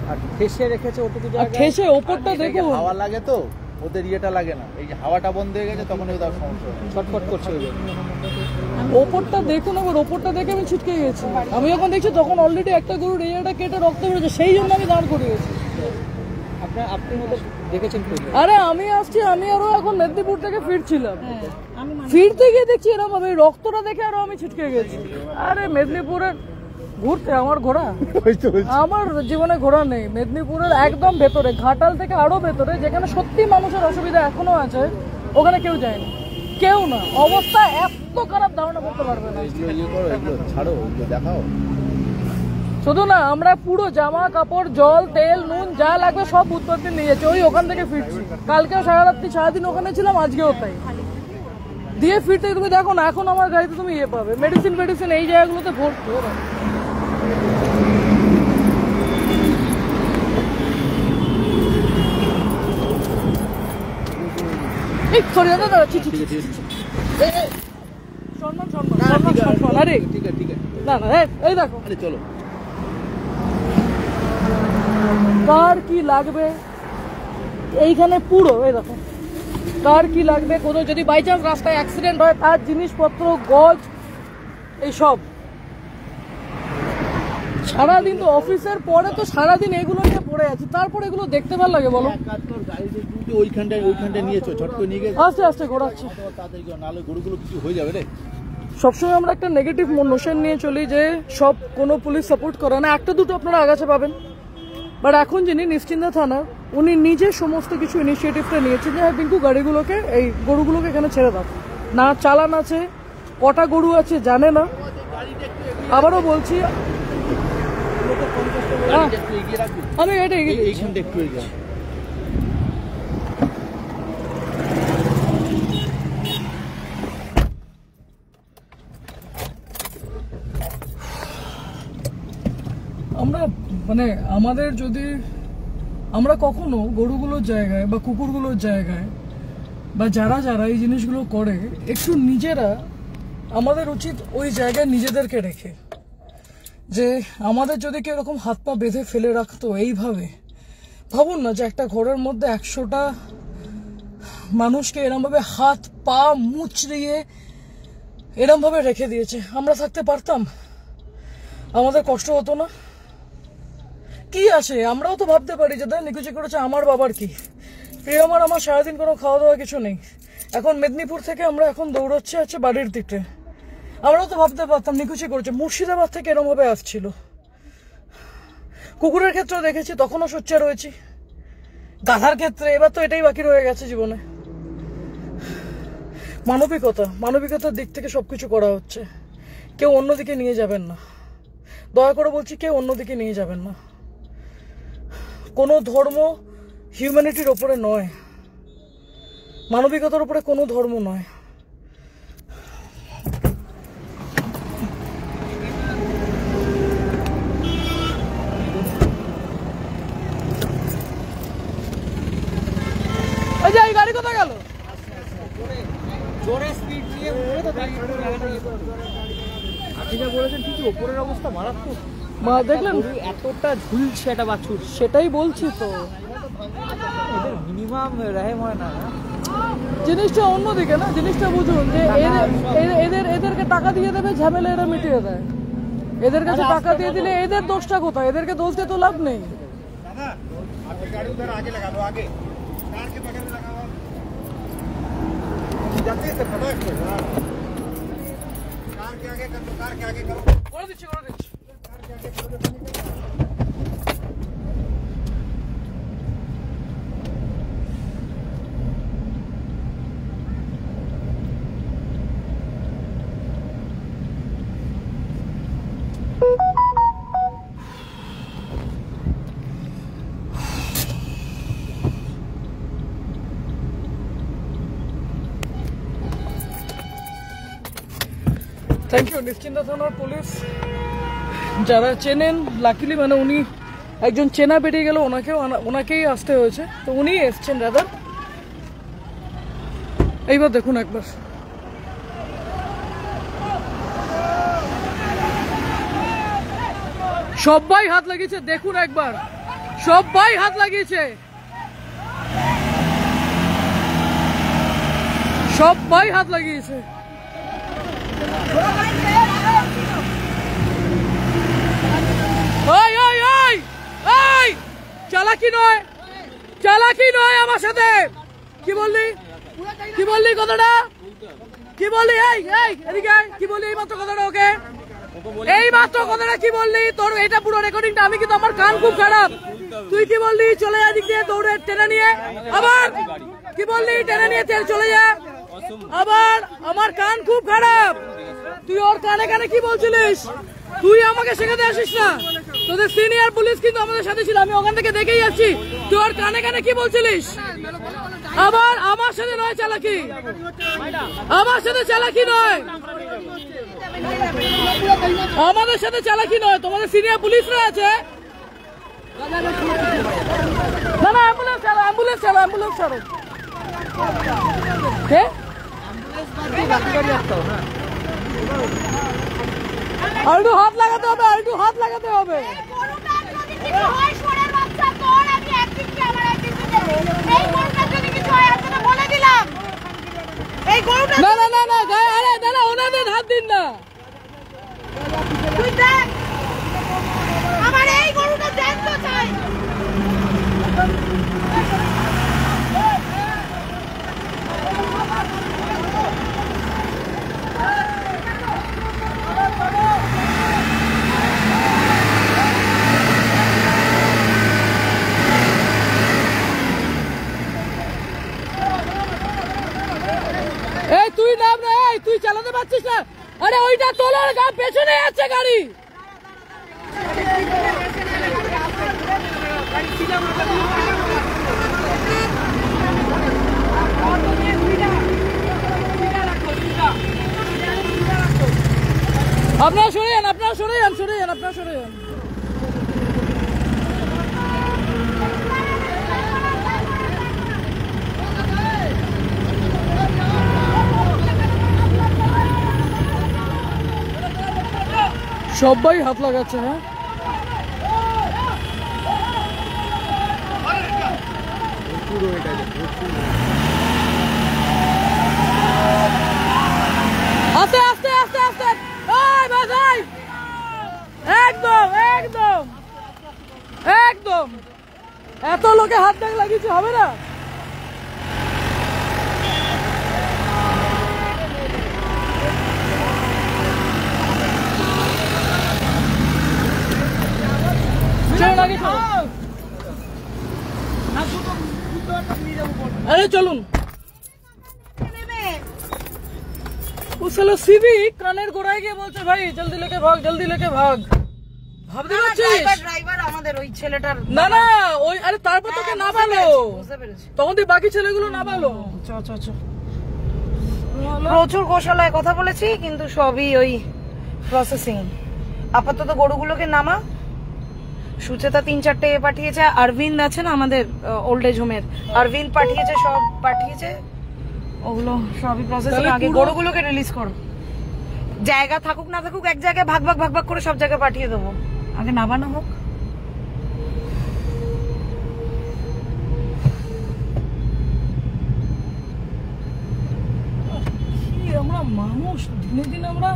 আর ঠেসে রেখেছে ওটুকু আর জায়গায়। ঠেসে ওপরটা দেখুন, হাওয়া লাগে তো, ওদের ইয়েটা লাগে না, এই যে হাওয়াটা বন্ধ হয়ে গেছে তখন ওদের সমস্যা হয়। ছটফট করছে ওই জন্য। ওপরটা দেখুন, আবার ওপরটা দেখে আমি ছিটকে গেছি। আমি যখন দেখছি তখন অলরেডি একটা গরুর এরিয়াটা কেটে রক্ত বেরোচ্ছে, সেই জন্য আমি দাঁড় করিয়েছি। আপনি ওদের দেখেছেন? আরে আমি আসছি, আমি আরো এখন মেদিনীপুর থেকে ফিরছিলাম, ফিরতে গিয়ে দেখছি এরকম ভাবে রক্তটা দেখে আরো আমি ছিটকে গেছি। আরে মেদিনীপুরের ঘুরতে আমার ঘোড়া, আমার জীবনে ঘোড়া নেই। মেদিনীপুরের একদম ভেতরে, ঘাটাল থেকে আরো ভেতরে, যেখানে সত্যি মানুষের অসুবিধা এখনো আছে, ওখানে কেউ যায়নি, কেউ না। অবস্থা এত খারাপ ধারণা করতে পারবে না। ছাড়ো, দেখাও। শুধু না, আমরা পুরো জামা কাপড়, জল, তেল, নুন যা লাগবে সব উৎপত্তি নিয়ে যাচ্ছি, ওই ওখান থেকে ফিরছি। কালকেও সারাদিন ওখানে ছিলাম, আজকেও তাই। দিয়ে ফিরতে তুমি দেখো না, এখন আমার গাড়িতে তুমি ইয়ে পাবে, মেডিসিন এই জায়গাগুলোতে ভর্তি। এই সরি দাদা, সম্মান সম্মান সম্মান সম্মান আরে ठीक है না না এই দেখো अरे चलो কার কি লাগবে এইখানে পুরো এই দেখো কার কি লাগবে, কোনো যদি বাই চান্স রাস্তায় অ্যাক্সিডেন্ট হয় তার জিনিসপত্র গজ এইসব। সারাদিন তো অফিসের পরে তো সারাদিন এগুলো নিয়ে পড়ে আছি, তারপরে এগুলো দেখতে ভালো লাগে বলো? কাজ কর, গাড়িতে দুটো ওইখানটায় নিয়েছো, ঝট করে নিয়ে গেছে আস্তে আস্তে ঘোরাচ্ছে, তাড়াতাড়ি নালে গরুগুলো কিছু হয়ে যাবে রে। সবসময় আমরা একটা নেগেটিভ নোশন নিয়ে চলি যে সব কোনো পুলিশ সাপোর্ট করে না, একটা দুটো আপনারা আগাছে পাবেন। বাট এখন যিনি নিশ্চিন্তা থানা, উনি নিজে সমস্ত কিছু ইনিশিয়েটিভটা নিয়েছেন যে হ্যাঁ পিঙ্কু গাড়িগুলোকে এই গরুগুলোকে এখানে ছেড়ে দাও। না চালান আছে, কটা গরু আছে জানে না। আবারও বলছি আমি এটা এগিয়ে এইখানটা একটু এগিয়ে আমরা মানে আমাদের যদি আমরা কখনো গরুগুলোর জায়গায় বা কুকুরগুলোর জায়গায় বা যারা যারা এই জিনিসগুলো করে একটু নিজেরা, আমাদের উচিত ওই জায়গায় নিজেদেরকে রেখে, যে আমাদের যদি কেউ এরকম হাত পা বেঁধে ফেলে রাখতো এইভাবে, ভাবুন না যে একটা ঘরের মধ্যে 100টা মানুষকে এরমভাবে হাত পা মুচড়িয়ে এরমভাবে রেখে দিয়েছে, আমরা থাকতে পারতাম? আমাদের কষ্ট হতো না? কি আছে, আমরাও তো ভাবতে পারি যে দেখ নিকুচি করেছে আমার বাবার কি প্রিয়, আমার সারাদিন কোনো খাওয়া দাওয়া কিছু নেই, এখন মেদিনীপুর থেকে আমরা এখন দৌড়চ্ছে আছে বাড়ির দিকে, আমরাও তো ভাবতে পারতাম নিকুচি করেছে, মুর্শিদাবাদ থেকে এরম ভাবে আসছিল। কুকুরের ক্ষেত্রে দেখেছি, তখনও সোচ্চার রয়েছি, গাধার ক্ষেত্রে এবার তো এটাই বাকি রয়ে গেছে জীবনে। মানবিকতার দিক থেকে সবকিছু করা হচ্ছে, কেউ অন্যদিকে নিয়ে যাবেন না, দয়া করে বলছি, কেউ অন্যদিকে নিয়ে যাবেন না। কোনো ধর্ম হিউম্যানিটির ওপরে নয়, মানবিকতার উপরে কোনো ধর্ম নয়। এই গাড়ি কোথায় গেল? জোরে স্পিড দিয়ে ঘুরে তো গাড়ি আপনি যা বলেছেন ঠিকই, ওপরের অবস্থা মারাত্মক। মা দেখলেন এতটা ঝুলছে একটা বাছুর, সেটাই বলছি তো, এদের মিনিমাম রেহেম হয় না। জিনিসটা অন্যদিকে না, জিনিসটা বুঝুন যে এদেরকে টাকা দিয়ে দেবে, ঝামেলা এরা মিটিয়ে দেয়। এদের কাছে টাকা দিয়ে দিলে এদের দোষটা কোথায়? এদেরকে দোষ দিয়ে তো লাভ নেই। गाड़ी उधर आगे लगा दो, आगे कार के बगल में लगा हुआ जल्दी से फटाक से कार के आगे कर दो, कार के आगे करो, করে দিচ্ছি করে দিচ্ছি। कार के आगे करो। থ্যাংক ইউ নিশ্চিন্তা থানার পুলিশ, যারা চেনেন। লাকিলি মানে উনি একজন চেনা বেরিয়ে গেল, ওনাকেই আসতে হয়েছে, তো উনি এসছেন দাদা। এইবার দেখুন একবার, সবাই হাত লাগিয়েছে, দেখুন একবার, সবাই হাত লাগিয়েছে, সবাই হাত লাগিয়েছে। চালাকি নয় আমার সাথে। কি বললি কথাটা? কি বললি? এদিকে কি বললি এই মাত্র কথাটা? ওকে এই মাত্র কথাটা কি বললি? তোর এটা পুরো রেকর্ডিংটা, আমি কিন্তু আমার কান খুব খারাপ। তুই কি বললি? চলে যা দিক দিয়ে দৌড়ে টেনে নিয়ে, আবার কি বললি? টেনে নিয়ে চলে যা, আবার আমার কান খুব খারাপ। তুই ওর কানে কানে কি বলছিলিস? তুই আমাকে শেখাতে আসিস না, তোদের সিনিয়র পুলিশ কিন্তু আমাদের সাথে ছিল, আমি ওখান থেকে দেখেই যাচ্ছি। তুই ওর কানে কানে কি বলছিলিস? আবার আমার সাথে নয় চালাকি, আমার সাথে চালাকি নয়, আমাদের সাথে চালাকি নয়। তোমাদের সিনিয়র পুলিশরা আছে। না না, অ্যাম্বুলেন্স চালো, অ্যাম্বুলেন্স চালো, অ্যাম্বুলেন্স চালো। আর একটু হাত লাগাতে হবে, আর একটু হাত লাগাতে হবে। গরুটার যদি কিছু হয় সোনার বাচ্চা, তোর আমি একদিন কি আমার একদিন কি দেবো। এই গরুটার যদি কিছু হয় আমি তোকে বলে দিলাম। এই গরুটা না না না না গায়ে, আরে দাদা ওনাদের হাত দিন না। তুই দেখ, আমার এই গরুটা জ্যান্ত চাই। এই তুই নাম না, এই তুই চালাতে পারছিস না? আরে ওইটা তোলার গা পেছনে আছে গাড়ি। আপনারা সরে যান, আপনারা সরে যান, সরে যান, আপনারা সরে যান। সবাই হাত লাগাচ্ছে। হ্যাঁ আস্তে আস্তে আস্তে আস্তে, ভাই একদম একদম একদম, এত লোকে হাত লাগিয়েছে হবে না। अरे चलुन वो साला सिविक काনের গোড়ায় গিয়ে বলছে ভাই জলদি লেকে ভাগ, জলদি লেকে ভাগ। ভাবতে পারছিস ড্রাইভার আমাদের ওই ছেলেটার না না ওই, আরে তারপর তোকে না ভালো, তখন তুই বাকি ছেলেগুলো না ভালো। প্রচুর গোশালায় কথা বলেছি কিন্তু সবই ওই প্রসেসিং। আপাতত গরুগুলোকে নামা। সুচেতা 3-4টে পাঠিয়েছে, অরবিন্দ আছে না আমাদের ওল্ড এজ হোমের, অরবিন্দ পাঠিয়েছে, সব পাঠিয়েছে, ওগুলো সবই প্রসেসিং। আগে গরুগুলোকে রিলিজ করো, জায়গা থাকুক না থাকুক এক জায়গায় ভাগ ভাগ ভাগ ভাগ করে সব জায়গায় পাঠিয়ে দেবো, আগে নামানো হোক। আমরা মানুষ দিনে দিনে আমরা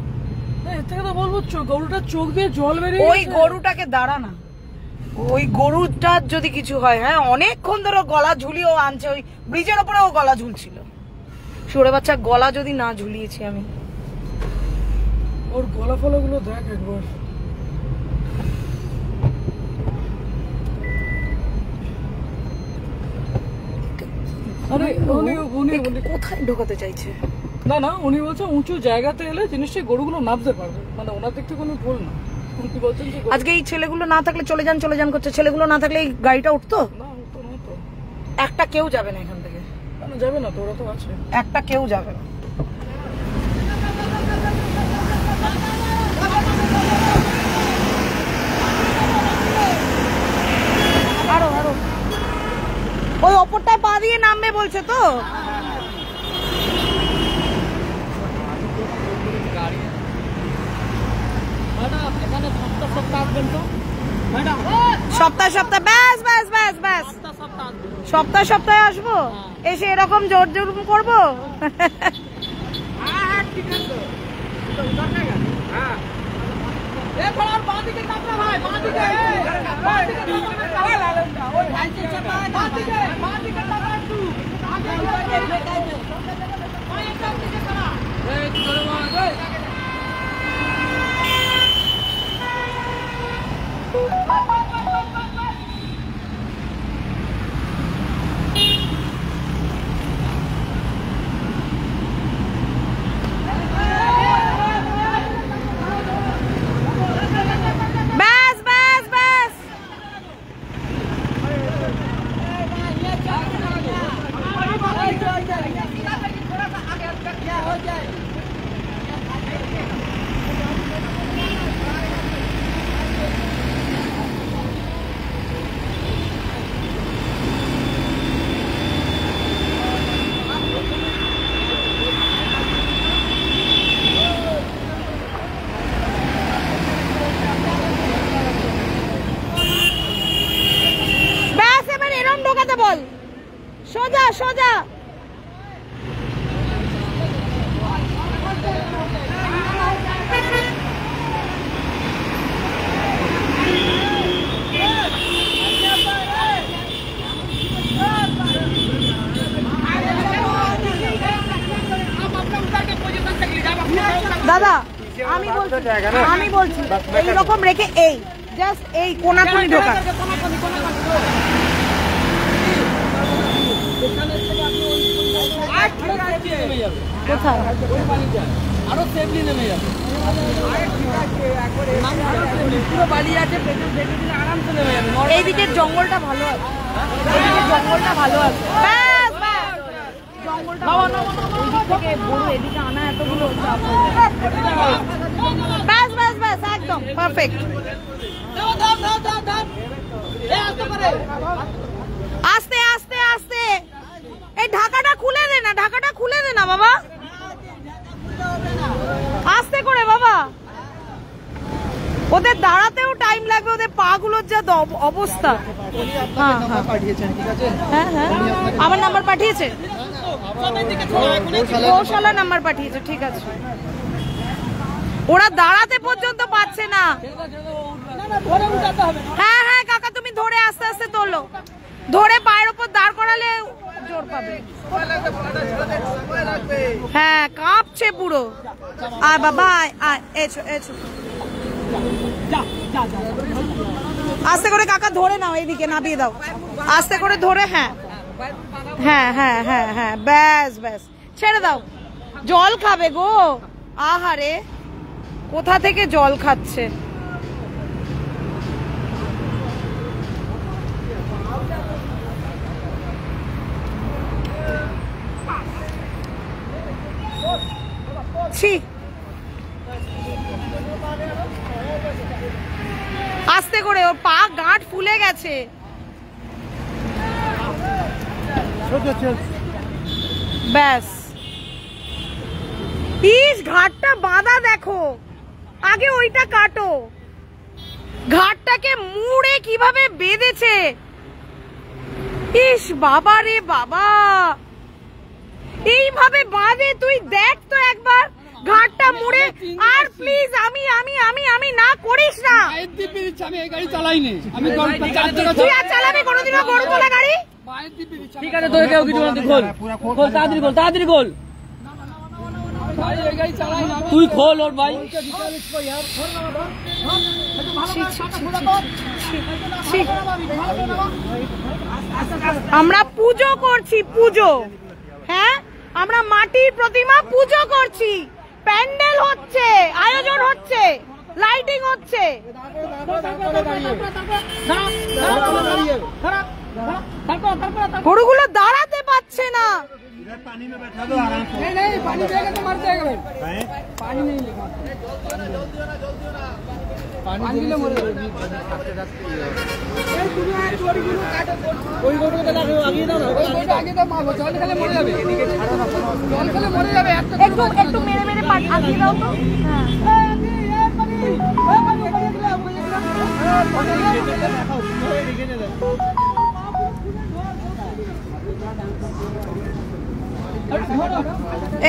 এর থেকে তো বলবো গরুটার চোখ দিয়ে জল বেরিয়ে ওই গরুটাকে দাঁড়া না, ওই গরুটার যদি কিছু হয়, হ্যাঁ অনেকক্ষণ ধরে গলা ঝুলিয়েও আনছে, ওই ব্রিজের ওপরে ও গলা ঝুলছিল। শুয়োরে বাচ্চা গলা যদি না ঝুলিয়েছি আমি। ওর গলা ফলাগুলো দেখ একবার। আরে উনি কোথায় ঢোকাতে চাইছে? না না উনি বলছেন উঁচু জায়গাতে এলে জিনিসটা গরুগুলো নামতে পারবে, মানে ওনার দিক থেকে কোনো ভুল না। উনি বলছেন যে আজকে এই ছেলেগুলো না থাকলে চলে যান করছে, ছেলেগুলো না থাকলে এই গাড়িটা উঠতো না, তো না তো একটা কেউ যাবে না এখান থেকে, কেন যাবে না? তো ওরা তো আছে, একটা কেউ যাবে না। আরো আরো ওই ওপরটায় পা দিয়ে নামবে বলছে তো। সপ্তাহে সপ্তাহে ব্যাস ব্যাস ব্যাস ব্যাস সপ্তাহে সপ্তাহে আসবো, এসে এরকম জোর জোর করবো। দাদা আমি বলছি এইরকম রেখে এই জাস্ট এই কোনাকুনি ঢোকা। কোথায় আরো সেফলি নেমে যাবে, পুরো বালি আছে, আরামসে নেমে যাবে। এইদিকের জঙ্গলটা ভালো আছে, এইদিকের জঙ্গলটা ভালো আছে। ব্যাস ব্যাস জঙ্গলটা এইদিক থেকে বড় এদিকে আনা এতগুলো ব্যাস ব্যাস ব্যাস একদম পারফেক্ট। আস্তে আস্তে আস্তে এই ঢাকাটা খুলে দে না, ঢাকাটা খুলে দে না বাবা, আস্তে করে বাবা। ওদের দাঁড়াতেও টাইম লাগবে, ওদের পা গুলোর যা অবস্থা। হ্যাঁ হ্যাঁ আমার নাম্বার পাঠিয়েছে, গৌশালা নাম্বার পাঠিয়েছে, ঠিক আছে। ওরা দাঁড়াতে পর্যন্ত পাচ্ছে না। হ্যাঁ হ্যাঁ কাকা তুমি ধরে আস্তে আস্তে তোলো, ধরে পায়ের উপর দাঁড় করালে জোর পাবে। হ্যাঁ কাঁপছে পুরো। আর বাবা এসো এসো, আস্তে করে কাকা ধরে নাও, এইদিকে নামিয়ে দাও, আস্তে করে ধরে। হ্যাঁ হ্যাঁ হ্যাঁ হ্যাঁ হ্যাঁ ব্যাস ব্যাস ছেড়ে দাও। জল খাবে গো, আহারে কোথা থেকে জল খাচ্ছে। আস্তে করে, ওর পা গাঁট ফুলে গেছে। ব্যাস ইস ঘাটটা বাঁধা দেখো, আগে ওইটা কাটো। ঘাটটাকে মুড়ে কিভাবে বেঁধেছে, ইস বাবা রে বাবা, এইভাবে বাঁধে তুই দেখ তো একবার ঘাটটা মুড়ে। আর প্লিজ আমি আমি আমি আমি না করিস না, আমি এই গাড়ি চালাইনি, আমি তুই আর চালাবি কোনোদিনও গরু তোলা গাড়ি? ঠিক আছে তোর কেউ কিছু বলতে, খোল খোল তাড়াতাড়ি খোল, তাড়াতাড়ি খোল, তুই খোল ওর ভাই। আমরা পুজো করছি, পুজো। হ্যাঁ আমরা মাটির প্রতিমা পুজো করছি, প্যান্ডেল হচ্ছে, আয়োজন হচ্ছে, লাইটিং হচ্ছে। গরুগুলো দাঁড়াতে পারছে না। पानी में बैठा दो आराम से। नहीं नहीं पानी देगा तो मर जाएगा भाई, पानी नहीं लेगा, पानी ले मर जाएगा। ওই গরুটা দেখো আগে দাও না, ওই গরুটা আগে দাও, মারবো জল খেলে মরে যাবে, এদিকে ছাড়ো না, জল খেলে মরে যাবে। একটু একটু মেরে মেরে আগিয়ে দাও তো।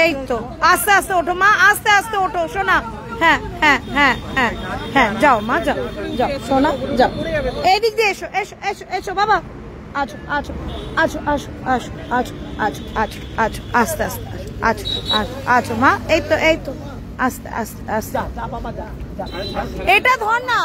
এই তো আস্তে আস্তে ওঠো মা, আস্তে আস্তে ওঠো সোনা। হ্যাঁ হ্যাঁ হ্যাঁ হ্যাঁ হ্যাঁ যাও মা, যাও যাও সোনা যাও। এই দিক দিয়ে এসো এসো এসো এসো বাবা, আছো আছো আছো আছো আছো আছো আছো আছো আছো আস্তে আস্তে আছো আছো আছো মা, এই তো এই তো আস্তে আস্তে আস্তে। এটা ধর না,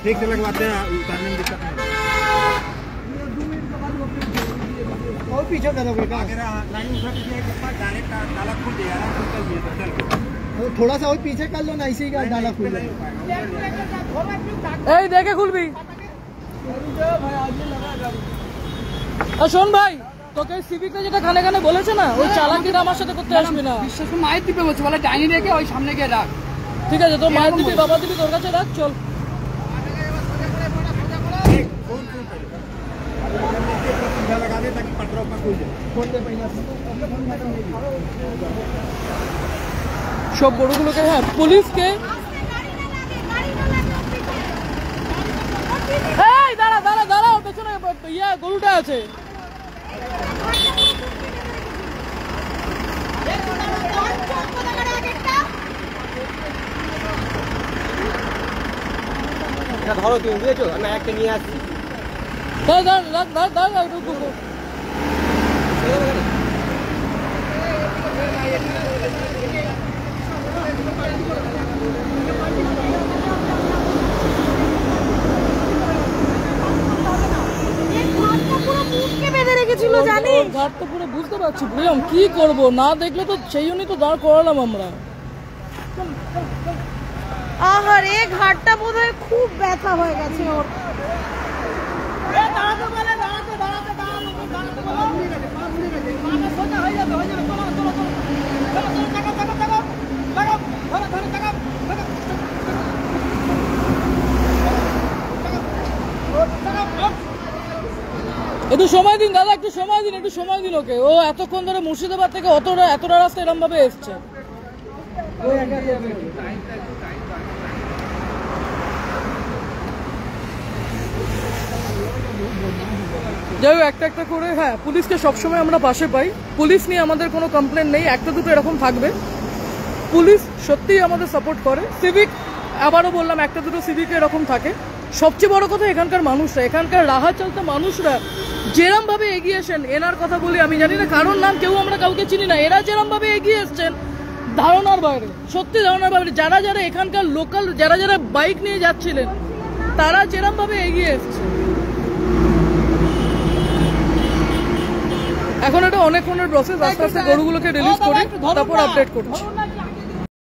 ठीक से लगवाते हैं, उतारने में दिक्कत नहीं। और पीछे करोगे क्या? लाइन उठा दीजिए, डायरेक्ट ताला खुल जाएगा, थोड़ा सा और पीछे कर लो ना, इसी का डाला खुल जाएगा। এই দেখে খুলবি। শোন ভাই, তোকে সিভিকটা যেটা খানে খানে বলেছে না, ওই চালাকিটা আমার সাথে করতে আসবি না। বিশ্বাস মায়ের দিবে বলছে, বলে ডাইনি রেখে ওই সামনে গিয়ে রাখ। ঠিক আছে, তোর মায়ের দিবি বাবা দিবি তোর কাছে রাখ, চল। पंखा लगा दे ताकि पेट्रोल पंप खुल जाए फोन दे पहले अपने फोन मैडम नहीं সব গরুগুলোকে হ্যাঁ পুলিশকে এই দাঁড়া দাঁড়া দাঁড়া ওর পেছনে ইয়া গরুটা আছে ধরো তুমি বুঝেছো আমি একটা নিয়ে আসছি দাঁড়া দাঁড়া দাঁড়া দাঁড়া একটু ঘাট তো পুরো বুঝতে পারছি প্রিয়ম কি করব না দেখলে তো সেই জন্যই তো দাঁড় করালাম আমরা আহারে ঘাটটা বোধহয় খুব ব্যথা হয়ে গেছে ওর একটু সময় দিন দাদা একটু সময় দিন ওকে ও এতক্ষণ ধরে মুর্শিদাবাদ থেকে এতটা রাস্তা এরম ভাবে এসছে যাই হোক একটা একটা করে হ্যাঁ পুলিশকে সবসময় আমরা পাশে পাই পুলিশ নিয়ে আমাদের কোনো কমপ্লেন নেই একটা দুটো এরকম থাকবে পুলিশ সত্যিই আমাদের সাপোর্ট করে সিভিক আবারও বললাম একটা দুটো সিভিক এরকম থাকে সবচেয়ে বড় কথা এখানকার মানুষরা এখানকার রাহা চলতে মানুষরা যেরম ভাবে এগিয়ে এসেন এনার কথা বলি আমি জানি না কারোর নাম কেউ আমরা কাউকে চিনি না এরা যেরম ভাবে এগিয়ে এসছেন ধারণার বাইরে সত্যি ধারণার বাইরে যারা যারা এখানকার লোকাল যারা যারা বাইক নিয়ে যাচ্ছিলেন তারা যেরম ভাবে এগিয়ে এসছে এখন এটা অনেকক্ষণের প্রসেস আস্তে আস্তে গরুগুলোকে রিলিজ করে তারপর আপডেট করছি